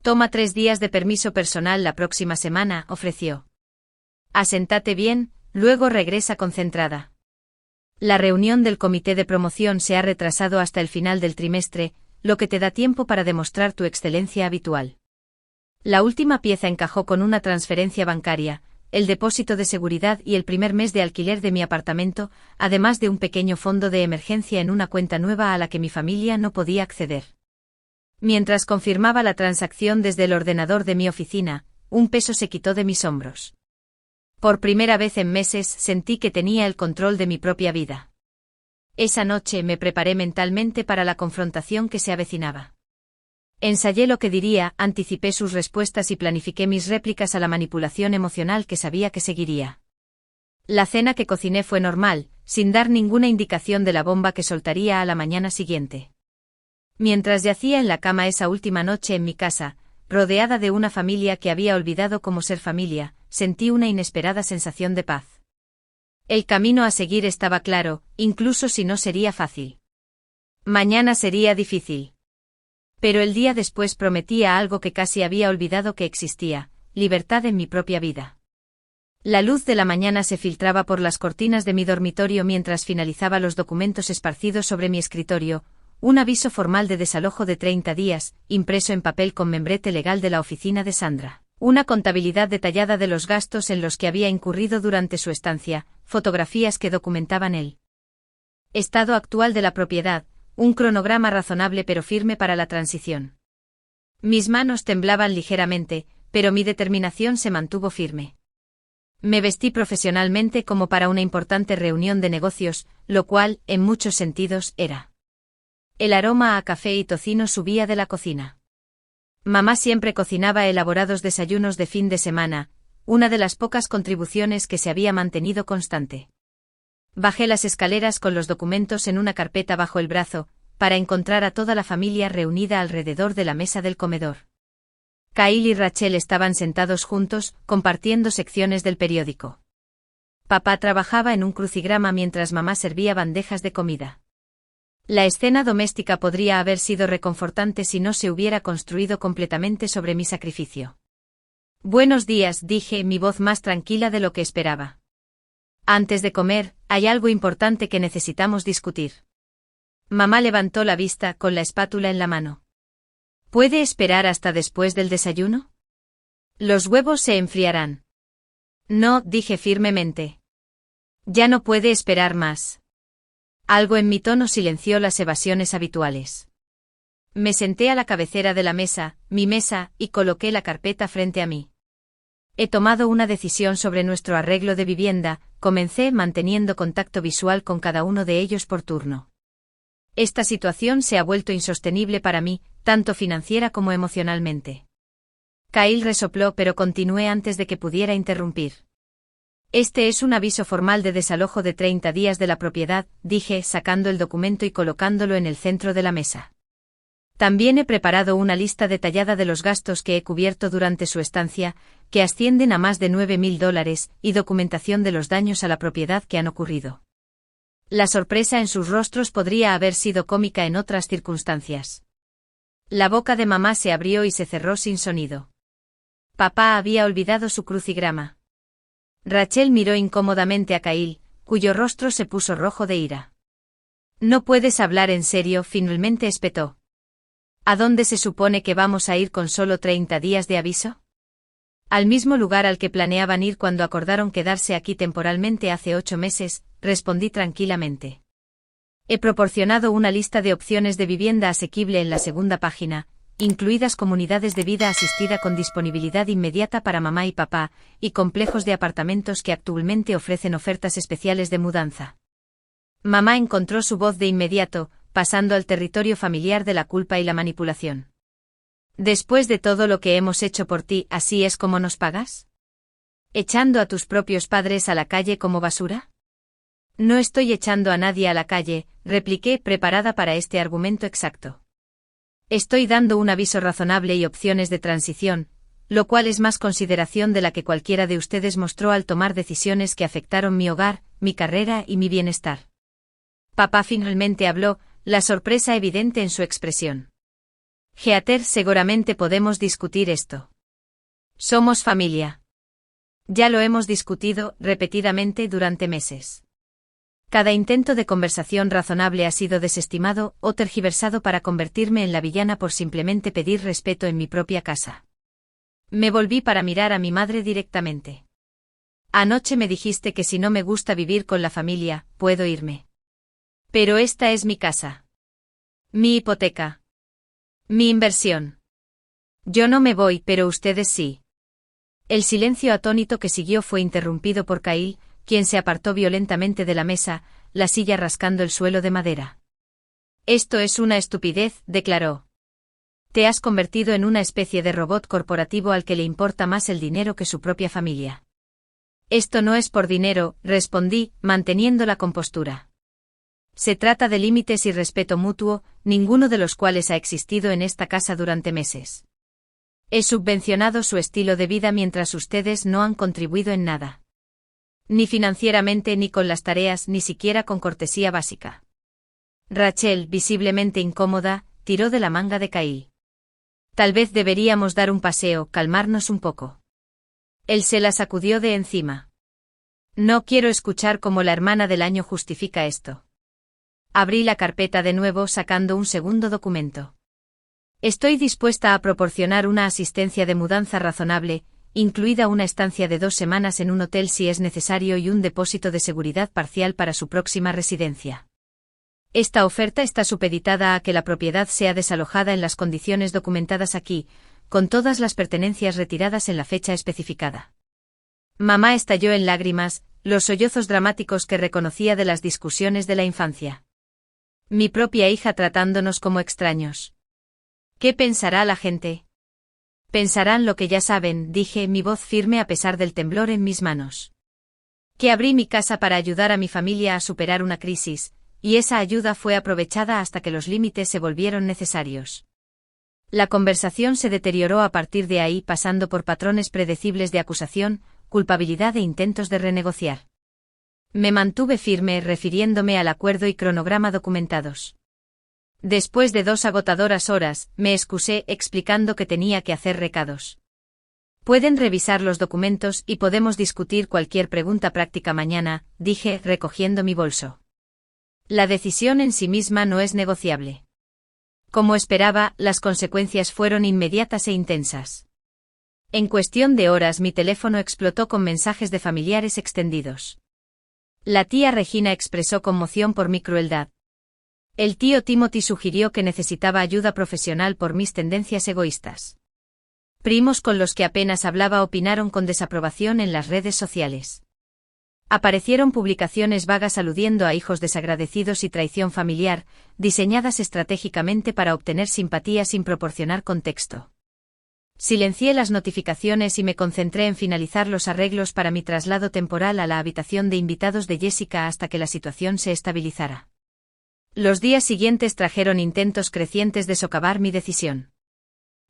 Toma 3 días de permiso personal la próxima semana, ofreció. Aséntate bien, luego regresa concentrada. La reunión del comité de promoción se ha retrasado hasta el final del trimestre, lo que te da tiempo para demostrar tu excelencia habitual. La última pieza encajó con una transferencia bancaria, el depósito de seguridad y el primer mes de alquiler de mi apartamento, además de un pequeño fondo de emergencia en una cuenta nueva a la que mi familia no podía acceder. Mientras confirmaba la transacción desde el ordenador de mi oficina, un peso se quitó de mis hombros. Por primera vez en meses sentí que tenía el control de mi propia vida. Esa noche me preparé mentalmente para la confrontación que se avecinaba. Ensayé lo que diría, anticipé sus respuestas y planifiqué mis réplicas a la manipulación emocional que sabía que seguiría. La cena que cociné fue normal, sin dar ninguna indicación de la bomba que soltaría a la mañana siguiente. Mientras yacía en la cama esa última noche en mi casa, rodeada de una familia que había olvidado cómo ser familia, sentí una inesperada sensación de paz. El camino a seguir estaba claro, incluso si no sería fácil. Mañana sería difícil. Pero el día después prometía algo que casi había olvidado que existía, libertad en mi propia vida. La luz de la mañana se filtraba por las cortinas de mi dormitorio mientras finalizaba los documentos esparcidos sobre mi escritorio, un aviso formal de desalojo de 30 días, impreso en papel con membrete legal de la oficina de Sandra, una contabilidad detallada de los gastos en los que había incurrido durante su estancia, fotografías que documentaban el estado actual de la propiedad, un cronograma razonable pero firme para la transición. Mis manos temblaban ligeramente, pero mi determinación se mantuvo firme. Me vestí profesionalmente como para una importante reunión de negocios, lo cual, en muchos sentidos, era. El aroma a café y tocino subía de la cocina. Mamá siempre cocinaba elaborados desayunos de fin de semana, una de las pocas contribuciones que se había mantenido constante. Bajé las escaleras con los documentos en una carpeta bajo el brazo, para encontrar a toda la familia reunida alrededor de la mesa del comedor. Kyle y Rachel estaban sentados juntos, compartiendo secciones del periódico. Papá trabajaba en un crucigrama mientras mamá servía bandejas de comida. La escena doméstica podría haber sido reconfortante si no se hubiera construido completamente sobre mi sacrificio. Buenos días, dije, mi voz más tranquila de lo que esperaba. Antes de comer, hay algo importante que necesitamos discutir. Mamá levantó la vista con la espátula en la mano. ¿Puede esperar hasta después del desayuno? Los huevos se enfriarán. No, dije firmemente. Ya no puede esperar más. Algo en mi tono silenció las evasiones habituales. Me senté a la cabecera de la mesa, mi mesa, y coloqué la carpeta frente a mí. He tomado una decisión sobre nuestro arreglo de vivienda, comencé manteniendo contacto visual con cada uno de ellos por turno. Esta situación se ha vuelto insostenible para mí, tanto financiera como emocionalmente. Kyle resopló pero continué antes de que pudiera interrumpir. Este es un aviso formal de desalojo de 30 días de la propiedad, dije, sacando el documento y colocándolo en el centro de la mesa. También he preparado una lista detallada de los gastos que he cubierto durante su estancia, que ascienden a más de $9,000, y documentación de los daños a la propiedad que han ocurrido. La sorpresa en sus rostros podría haber sido cómica en otras circunstancias. La boca de mamá se abrió y se cerró sin sonido. Papá había olvidado su crucigrama. Rachel miró incómodamente a Kyle, cuyo rostro se puso rojo de ira. No puedes hablar en serio, finalmente espetó. ¿A dónde se supone que vamos a ir con solo 30 días de aviso? Al mismo lugar al que planeaban ir cuando acordaron quedarse aquí temporalmente hace 8 meses, respondí tranquilamente. He proporcionado una lista de opciones de vivienda asequible en la segunda página, incluidas comunidades de vida asistida con disponibilidad inmediata para mamá y papá, y complejos de apartamentos que actualmente ofrecen ofertas especiales de mudanza. Mamá encontró su voz de inmediato, pasando al territorio familiar de la culpa y la manipulación. Después de todo lo que hemos hecho por ti, ¿así es como nos pagas? ¿Echando a tus propios padres a la calle como basura? No estoy echando a nadie a la calle, repliqué, preparada para este argumento exacto. Estoy dando un aviso razonable y opciones de transición, lo cual es más consideración de la que cualquiera de ustedes mostró al tomar decisiones que afectaron mi hogar, mi carrera y mi bienestar. Papá finalmente habló, la sorpresa evidente en su expresión. Heather, seguramente podemos discutir esto. Somos familia. Ya lo hemos discutido repetidamente durante meses. Cada intento de conversación razonable ha sido desestimado o tergiversado para convertirme en la villana por simplemente pedir respeto en mi propia casa. Me volví para mirar a mi madre directamente. Anoche me dijiste que si no me gusta vivir con la familia, puedo irme. Pero esta es mi casa. Mi hipoteca. Mi inversión. Yo no me voy, pero ustedes sí. El silencio atónito que siguió fue interrumpido por Kyle, quien se apartó violentamente de la mesa, la silla rascando el suelo de madera. Esto es una estupidez, declaró. Te has convertido en una especie de robot corporativo al que le importa más el dinero que su propia familia. Esto no es por dinero, respondí, manteniendo la compostura. Se trata de límites y respeto mutuo, ninguno de los cuales ha existido en esta casa durante meses. He subvencionado su estilo de vida mientras ustedes no han contribuido en nada. Ni financieramente ni con las tareas, ni siquiera con cortesía básica. Rachel, visiblemente incómoda, tiró de la manga de Kyle. Tal vez deberíamos dar un paseo, calmarnos un poco. Él se la sacudió de encima. No quiero escuchar cómo la hermana del año justifica esto. Abrí la carpeta de nuevo sacando un segundo documento. Estoy dispuesta a proporcionar una asistencia de mudanza razonable, incluida una estancia de 2 semanas en un hotel si es necesario y un depósito de seguridad parcial para su próxima residencia. Esta oferta está supeditada a que la propiedad sea desalojada en las condiciones documentadas aquí, con todas las pertenencias retiradas en la fecha especificada. Mamá estalló en lágrimas, los sollozos dramáticos que reconocía de las discusiones de la infancia. Mi propia hija tratándonos como extraños. ¿Qué pensará la gente? Pensarán lo que ya saben, dije, mi voz firme a pesar del temblor en mis manos. Que abrí mi casa para ayudar a mi familia a superar una crisis, y esa ayuda fue aprovechada hasta que los límites se volvieron necesarios. La conversación se deterioró a partir de ahí, pasando por patrones predecibles de acusación, culpabilidad e intentos de renegociar. Me mantuve firme refiriéndome al acuerdo y cronograma documentados. Después de 2 agotadoras horas, me excusé explicando que tenía que hacer recados. Pueden revisar los documentos y podemos discutir cualquier pregunta práctica mañana, dije, recogiendo mi bolso. La decisión en sí misma no es negociable. Como esperaba, las consecuencias fueron inmediatas e intensas. En cuestión de horas mi teléfono explotó con mensajes de familiares extendidos. La tía Regina expresó conmoción por mi crueldad. El tío Timothy sugirió que necesitaba ayuda profesional por mis tendencias egoístas. Primos con los que apenas hablaba opinaron con desaprobación en las redes sociales. Aparecieron publicaciones vagas aludiendo a hijos desagradecidos y traición familiar, diseñadas estratégicamente para obtener simpatía sin proporcionar contexto. Silencié las notificaciones y me concentré en finalizar los arreglos para mi traslado temporal a la habitación de invitados de Jessica hasta que la situación se estabilizara. Los días siguientes trajeron intentos crecientes de socavar mi decisión.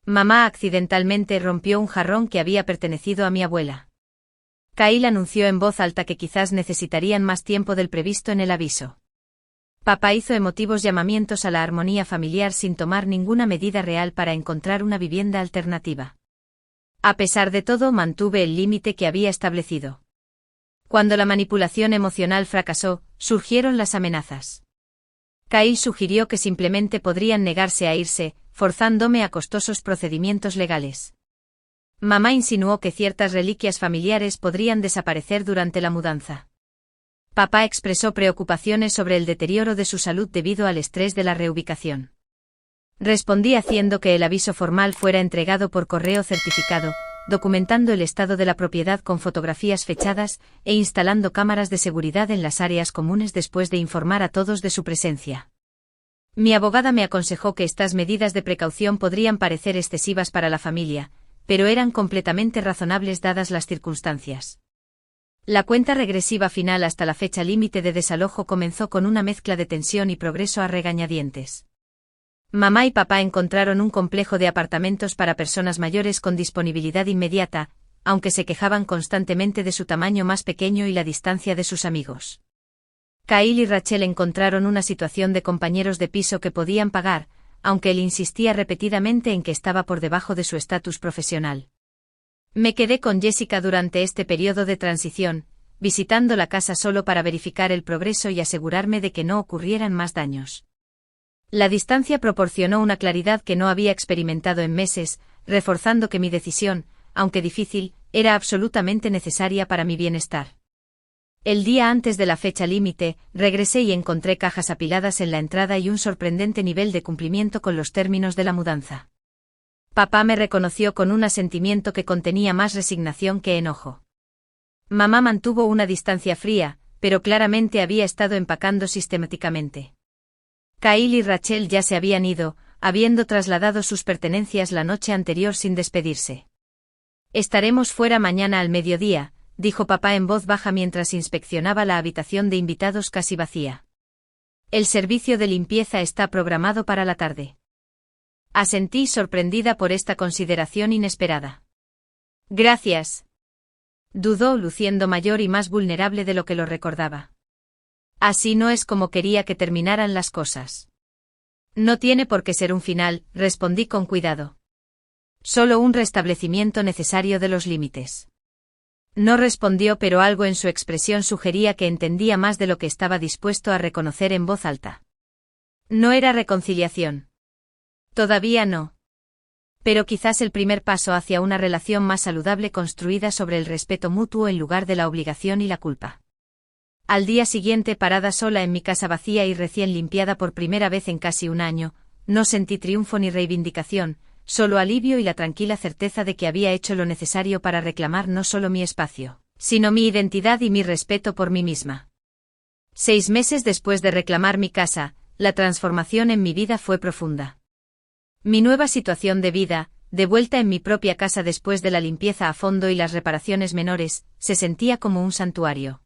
Mamá accidentalmente rompió un jarrón que había pertenecido a mi abuela. Kyle anunció en voz alta que quizás necesitarían más tiempo del previsto en el aviso. Papá hizo emotivos llamamientos a la armonía familiar sin tomar ninguna medida real para encontrar una vivienda alternativa. A pesar de todo, mantuve el límite que había establecido. Cuando la manipulación emocional fracasó, surgieron las amenazas. Kyle sugirió que simplemente podrían negarse a irse, forzándome a costosos procedimientos legales. Mamá insinuó que ciertas reliquias familiares podrían desaparecer durante la mudanza. Papá expresó preocupaciones sobre el deterioro de su salud debido al estrés de la reubicación. Respondí haciendo que el aviso formal fuera entregado por correo certificado, documentando el estado de la propiedad con fotografías fechadas e instalando cámaras de seguridad en las áreas comunes después de informar a todos de su presencia. Mi abogada me aconsejó que estas medidas de precaución podrían parecer excesivas para la familia, pero eran completamente razonables dadas las circunstancias. La cuenta regresiva final hasta la fecha límite de desalojo comenzó con una mezcla de tensión y progreso a regañadientes. Mamá y papá encontraron un complejo de apartamentos para personas mayores con disponibilidad inmediata, aunque se quejaban constantemente de su tamaño más pequeño y la distancia de sus amigos. Kyle y Rachel encontraron una situación de compañeros de piso que podían pagar, aunque él insistía repetidamente en que estaba por debajo de su estatus profesional. Me quedé con Jessica durante este periodo de transición, visitando la casa solo para verificar el progreso y asegurarme de que no ocurrieran más daños. La distancia proporcionó una claridad que no había experimentado en meses, reforzando que mi decisión, aunque difícil, era absolutamente necesaria para mi bienestar. El día antes de la fecha límite, regresé y encontré cajas apiladas en la entrada y un sorprendente nivel de cumplimiento con los términos de la mudanza. Papá me reconoció con un asentimiento que contenía más resignación que enojo. Mamá mantuvo una distancia fría, pero claramente había estado empacando sistemáticamente. Kyle y Rachel ya se habían ido, habiendo trasladado sus pertenencias la noche anterior sin despedirse. Estaremos fuera mañana al mediodía, dijo papá en voz baja mientras inspeccionaba la habitación de invitados casi vacía. El servicio de limpieza está programado para la tarde. Asentí sorprendida por esta consideración inesperada. Gracias. Dudó, luciendo mayor y más vulnerable de lo que lo recordaba. Así no es como quería que terminaran las cosas. No tiene por qué ser un final, respondí con cuidado. Solo un restablecimiento necesario de los límites. No respondió, pero algo en su expresión sugería que entendía más de lo que estaba dispuesto a reconocer en voz alta. No era reconciliación. Todavía no. Pero quizás el primer paso hacia una relación más saludable construida sobre el respeto mutuo en lugar de la obligación y la culpa. Al día siguiente, parada sola en mi casa vacía y recién limpiada por primera vez en casi un año, no sentí triunfo ni reivindicación, solo alivio y la tranquila certeza de que había hecho lo necesario para reclamar no solo mi espacio, sino mi identidad y mi respeto por mí misma. 6 meses después de reclamar mi casa, la transformación en mi vida fue profunda. Mi nueva situación de vida, de vuelta en mi propia casa después de la limpieza a fondo y las reparaciones menores, se sentía como un santuario.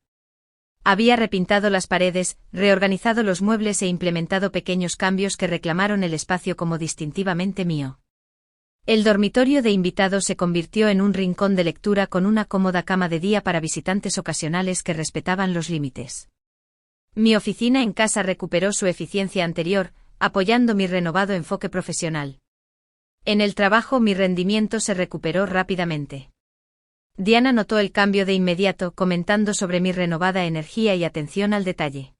Había repintado las paredes, reorganizado los muebles e implementado pequeños cambios que reclamaron el espacio como distintivamente mío. El dormitorio de invitados se convirtió en un rincón de lectura con una cómoda cama de día para visitantes ocasionales que respetaban los límites. Mi oficina en casa recuperó su eficiencia anterior, apoyando mi renovado enfoque profesional. En el trabajo mi rendimiento se recuperó rápidamente. Diana notó el cambio de inmediato, comentando sobre mi renovada energía y atención al detalle.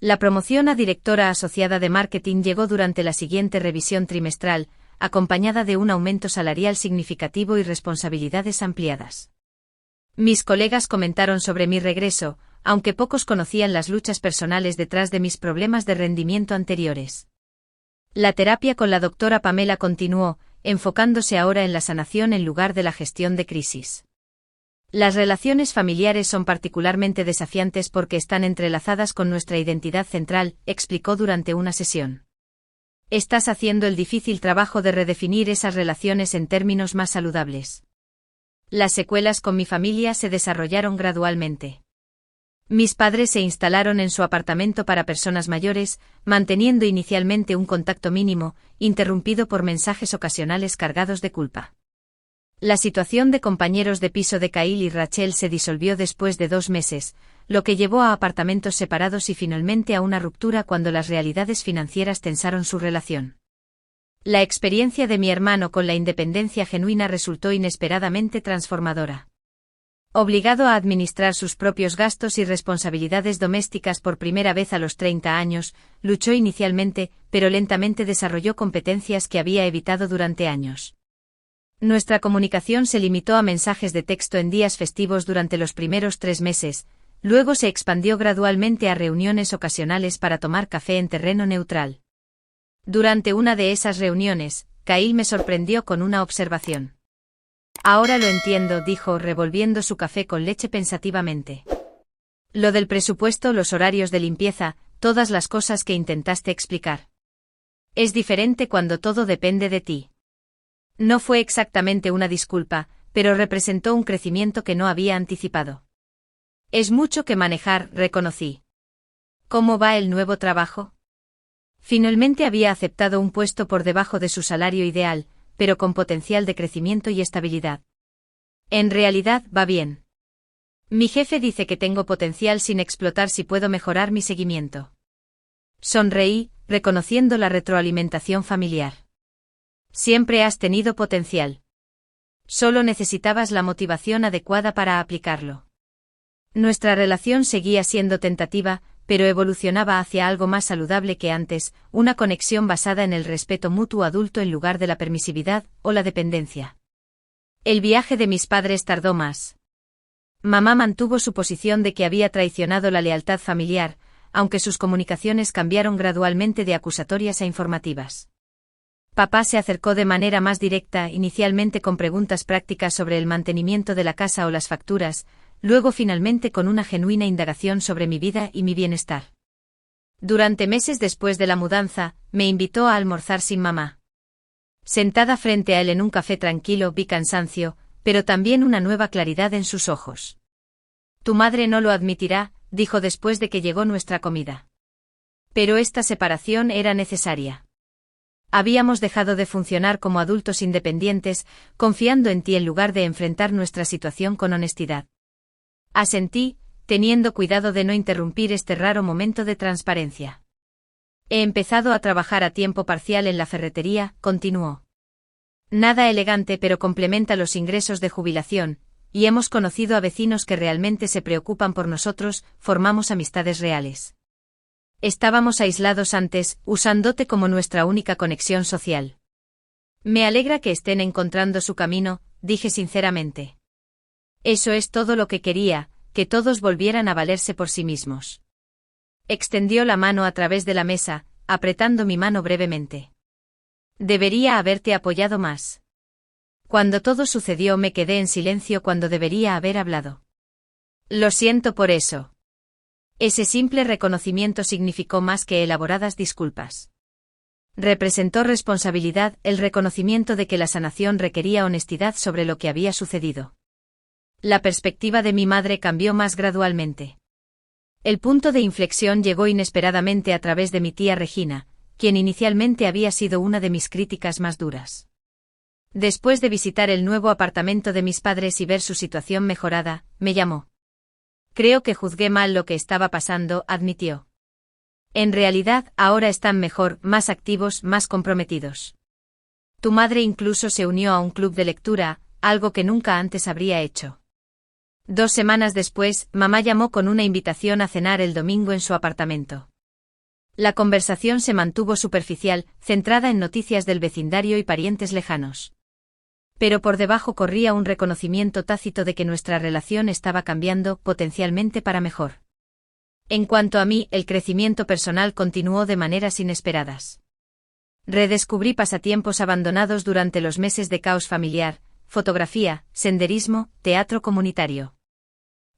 La promoción a directora asociada de marketing llegó durante la siguiente revisión trimestral, acompañada de un aumento salarial significativo y responsabilidades ampliadas. Mis colegas comentaron sobre mi regreso, aunque pocos conocían las luchas personales detrás de mis problemas de rendimiento anteriores. La terapia con la doctora Pamela continuó, enfocándose ahora en la sanación en lugar de la gestión de crisis. Las relaciones familiares son particularmente desafiantes porque están entrelazadas con nuestra identidad central, explicó durante una sesión. Estás haciendo el difícil trabajo de redefinir esas relaciones en términos más saludables. Las secuelas con mi familia se desarrollaron gradualmente. Mis padres se instalaron en su apartamento para personas mayores, manteniendo inicialmente un contacto mínimo, interrumpido por mensajes ocasionales cargados de culpa. La situación de compañeros de piso de Kyle y Rachel se disolvió después de 2 meses, lo que llevó a apartamentos separados y finalmente a una ruptura cuando las realidades financieras tensaron su relación. La experiencia de mi hermano con la independencia genuina resultó inesperadamente transformadora. Obligado a administrar sus propios gastos y responsabilidades domésticas por primera vez a los 30 años, luchó inicialmente, pero lentamente desarrolló competencias que había evitado durante años. Nuestra comunicación se limitó a mensajes de texto en días festivos durante los primeros 3 meses, luego se expandió gradualmente a reuniones ocasionales para tomar café en terreno neutral. Durante una de esas reuniones, Kyle me sorprendió con una observación. Ahora lo entiendo, dijo, revolviendo su café con leche pensativamente. Lo del presupuesto, los horarios de limpieza, todas las cosas que intentaste explicar. Es diferente cuando todo depende de ti. No fue exactamente una disculpa, pero representó un crecimiento que no había anticipado. Es mucho que manejar, reconocí. ¿Cómo va el nuevo trabajo? Finalmente había aceptado un puesto por debajo de su salario ideal, pero con potencial de crecimiento y estabilidad. En realidad, va bien. Mi jefe dice que tengo potencial sin explotar si puedo mejorar mi seguimiento. Sonreí, reconociendo la retroalimentación familiar. Siempre has tenido potencial. Solo necesitabas la motivación adecuada para aplicarlo. Nuestra relación seguía siendo tentativa, pero evolucionaba hacia algo más saludable que antes, una conexión basada en el respeto mutuo adulto en lugar de la permisividad o la dependencia. El viaje de mis padres tardó más. Mamá mantuvo su posición de que había traicionado la lealtad familiar, aunque sus comunicaciones cambiaron gradualmente de acusatorias a informativas. Papá se acercó de manera más directa, inicialmente con preguntas prácticas sobre el mantenimiento de la casa o las facturas, luego finalmente con una genuina indagación sobre mi vida y mi bienestar. Durante meses después de la mudanza, me invitó a almorzar sin mamá. Sentada frente a él en un café tranquilo vi cansancio, pero también una nueva claridad en sus ojos. Tu madre no lo admitirá, dijo después de que llegó nuestra comida. Pero esta separación era necesaria. Habíamos dejado de funcionar como adultos independientes, confiando en ti en lugar de enfrentar nuestra situación con honestidad. Asentí, teniendo cuidado de no interrumpir este raro momento de transparencia. He empezado a trabajar a tiempo parcial en la ferretería, continuó. Nada elegante pero complementa los ingresos de jubilación, y hemos conocido a vecinos que realmente se preocupan por nosotros, formamos amistades reales. Estábamos aislados antes, usándote como nuestra única conexión social. Me alegra que estén encontrando su camino, dije sinceramente. Eso es todo lo que quería, que todos volvieran a valerse por sí mismos. Extendió la mano a través de la mesa, apretando mi mano brevemente. Debería haberte apoyado más. Cuando todo sucedió me quedé en silencio cuando debería haber hablado. Lo siento por eso. Ese simple reconocimiento significó más que elaboradas disculpas. Representó responsabilidad, el reconocimiento de que la sanación requería honestidad sobre lo que había sucedido. La perspectiva de mi madre cambió más gradualmente. El punto de inflexión llegó inesperadamente a través de mi tía Regina, quien inicialmente había sido una de mis críticas más duras. Después de visitar el nuevo apartamento de mis padres y ver su situación mejorada, me llamó. Creo que juzgué mal lo que estaba pasando, admitió. En realidad, ahora están mejor, más activos, más comprometidos. Tu madre incluso se unió a un club de lectura, algo que nunca antes habría hecho. 2 semanas después, mamá llamó con una invitación a cenar el domingo en su apartamento. La conversación se mantuvo superficial, centrada en noticias del vecindario y parientes lejanos. Pero por debajo corría un reconocimiento tácito de que nuestra relación estaba cambiando, potencialmente para mejor. En cuanto a mí, el crecimiento personal continuó de maneras inesperadas. Redescubrí pasatiempos abandonados durante los meses de caos familiar, fotografía, senderismo, teatro comunitario.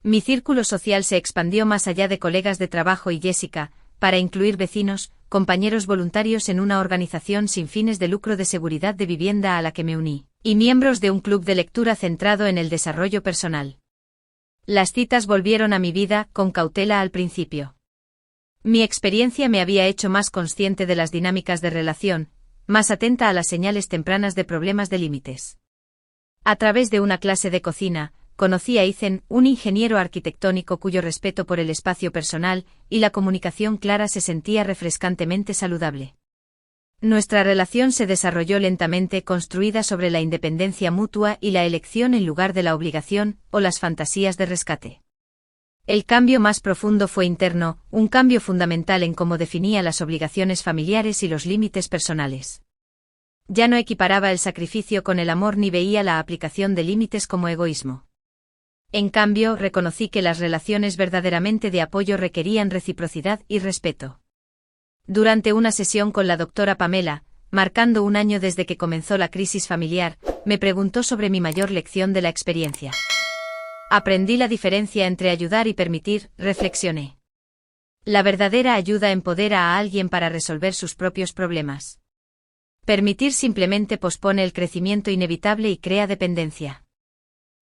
Mi círculo social se expandió más allá de colegas de trabajo y Jessica, para incluir vecinos, compañeros voluntarios en una organización sin fines de lucro de seguridad de vivienda a la que me uní, y miembros de un club de lectura centrado en el desarrollo personal. Las citas volvieron a mi vida, con cautela al principio. Mi experiencia me había hecho más consciente de las dinámicas de relación, más atenta a las señales tempranas de problemas de límites. A través de una clase de cocina, conocí a Ethan, un ingeniero arquitectónico cuyo respeto por el espacio personal y la comunicación clara se sentía refrescantemente saludable. Nuestra relación se desarrolló lentamente, construida sobre la independencia mutua y la elección en lugar de la obligación o las fantasías de rescate. El cambio más profundo fue interno, un cambio fundamental en cómo definía las obligaciones familiares y los límites personales. Ya no equiparaba el sacrificio con el amor ni veía la aplicación de límites como egoísmo. En cambio, reconocí que las relaciones verdaderamente de apoyo requerían reciprocidad y respeto. Durante una sesión con la doctora Pamela, marcando un año desde que comenzó la crisis familiar, me preguntó sobre mi mayor lección de la experiencia. Aprendí la diferencia entre ayudar y permitir, reflexioné. La verdadera ayuda empodera a alguien para resolver sus propios problemas. Permitir simplemente pospone el crecimiento inevitable y crea dependencia.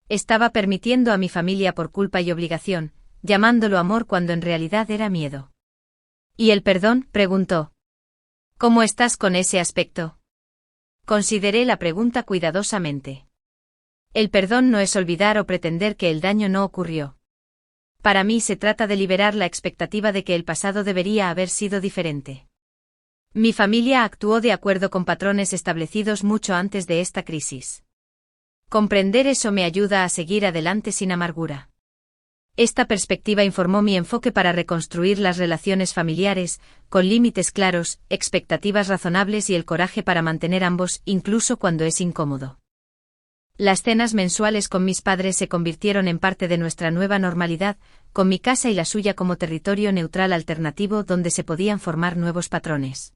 Estaba permitiendo a mi familia por culpa y obligación, llamándolo amor cuando en realidad era miedo. ¿Y el perdón?, preguntó. ¿Cómo estás con ese aspecto? Consideré la pregunta cuidadosamente. El perdón no es olvidar o pretender que el daño no ocurrió. Para mí se trata de liberar la expectativa de que el pasado debería haber sido diferente. Mi familia actuó de acuerdo con patrones establecidos mucho antes de esta crisis. Comprender eso me ayuda a seguir adelante sin amargura. Esta perspectiva informó mi enfoque para reconstruir las relaciones familiares, con límites claros, expectativas razonables y el coraje para mantener ambos, incluso cuando es incómodo. Las cenas mensuales con mis padres se convirtieron en parte de nuestra nueva normalidad, con mi casa y la suya como territorio neutral alternativo donde se podían formar nuevos patrones.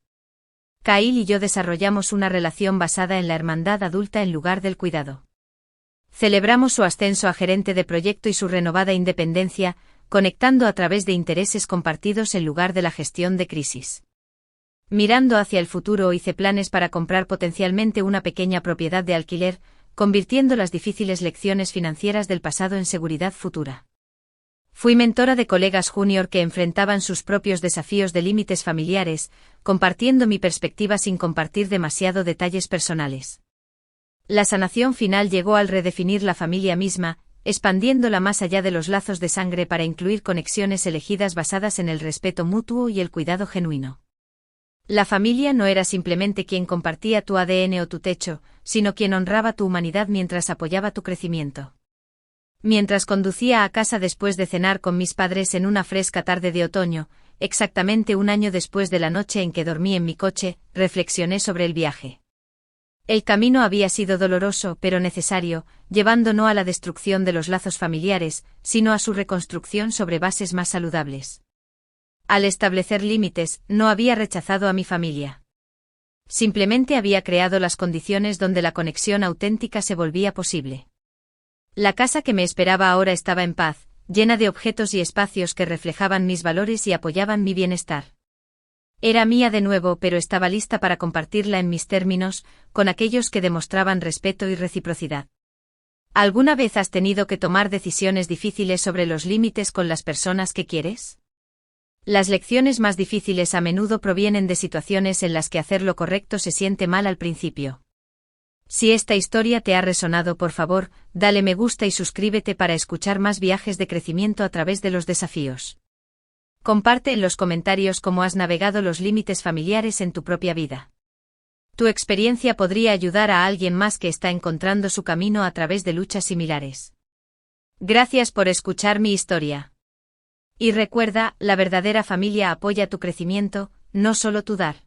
Kyle y yo desarrollamos una relación basada en la hermandad adulta en lugar del cuidado. Celebramos su ascenso a gerente de proyecto y su renovada independencia, conectando a través de intereses compartidos en lugar de la gestión de crisis. Mirando hacia el futuro hice planes para comprar potencialmente una pequeña propiedad de alquiler, convirtiendo las difíciles lecciones financieras del pasado en seguridad futura. Fui mentora de colegas junior que enfrentaban sus propios desafíos de límites familiares, compartiendo mi perspectiva sin compartir demasiado detalles personales. La sanación final llegó al redefinir la familia misma, expandiéndola más allá de los lazos de sangre para incluir conexiones elegidas basadas en el respeto mutuo y el cuidado genuino. La familia no era simplemente quien compartía tu ADN o tu techo, sino quien honraba tu humanidad mientras apoyaba tu crecimiento. Mientras conducía a casa después de cenar con mis padres en una fresca tarde de otoño, exactamente un año después de la noche en que dormí en mi coche, reflexioné sobre el viaje. El camino había sido doloroso pero necesario, llevando no a la destrucción de los lazos familiares, sino a su reconstrucción sobre bases más saludables. Al establecer límites, no había rechazado a mi familia. Simplemente había creado las condiciones donde la conexión auténtica se volvía posible. La casa que me esperaba ahora estaba en paz, llena de objetos y espacios que reflejaban mis valores y apoyaban mi bienestar. Era mía de nuevo, pero estaba lista para compartirla en mis términos, con aquellos que demostraban respeto y reciprocidad. ¿Alguna vez has tenido que tomar decisiones difíciles sobre los límites con las personas que quieres? Las lecciones más difíciles a menudo provienen de situaciones en las que hacer lo correcto se siente mal al principio. Si esta historia te ha resonado, por favor, dale me gusta y suscríbete para escuchar más viajes de crecimiento a través de los desafíos. Comparte en los comentarios cómo has navegado los límites familiares en tu propia vida. Tu experiencia podría ayudar a alguien más que está encontrando su camino a través de luchas similares. Gracias por escuchar mi historia. Y recuerda, la verdadera familia apoya tu crecimiento, no solo tu dar.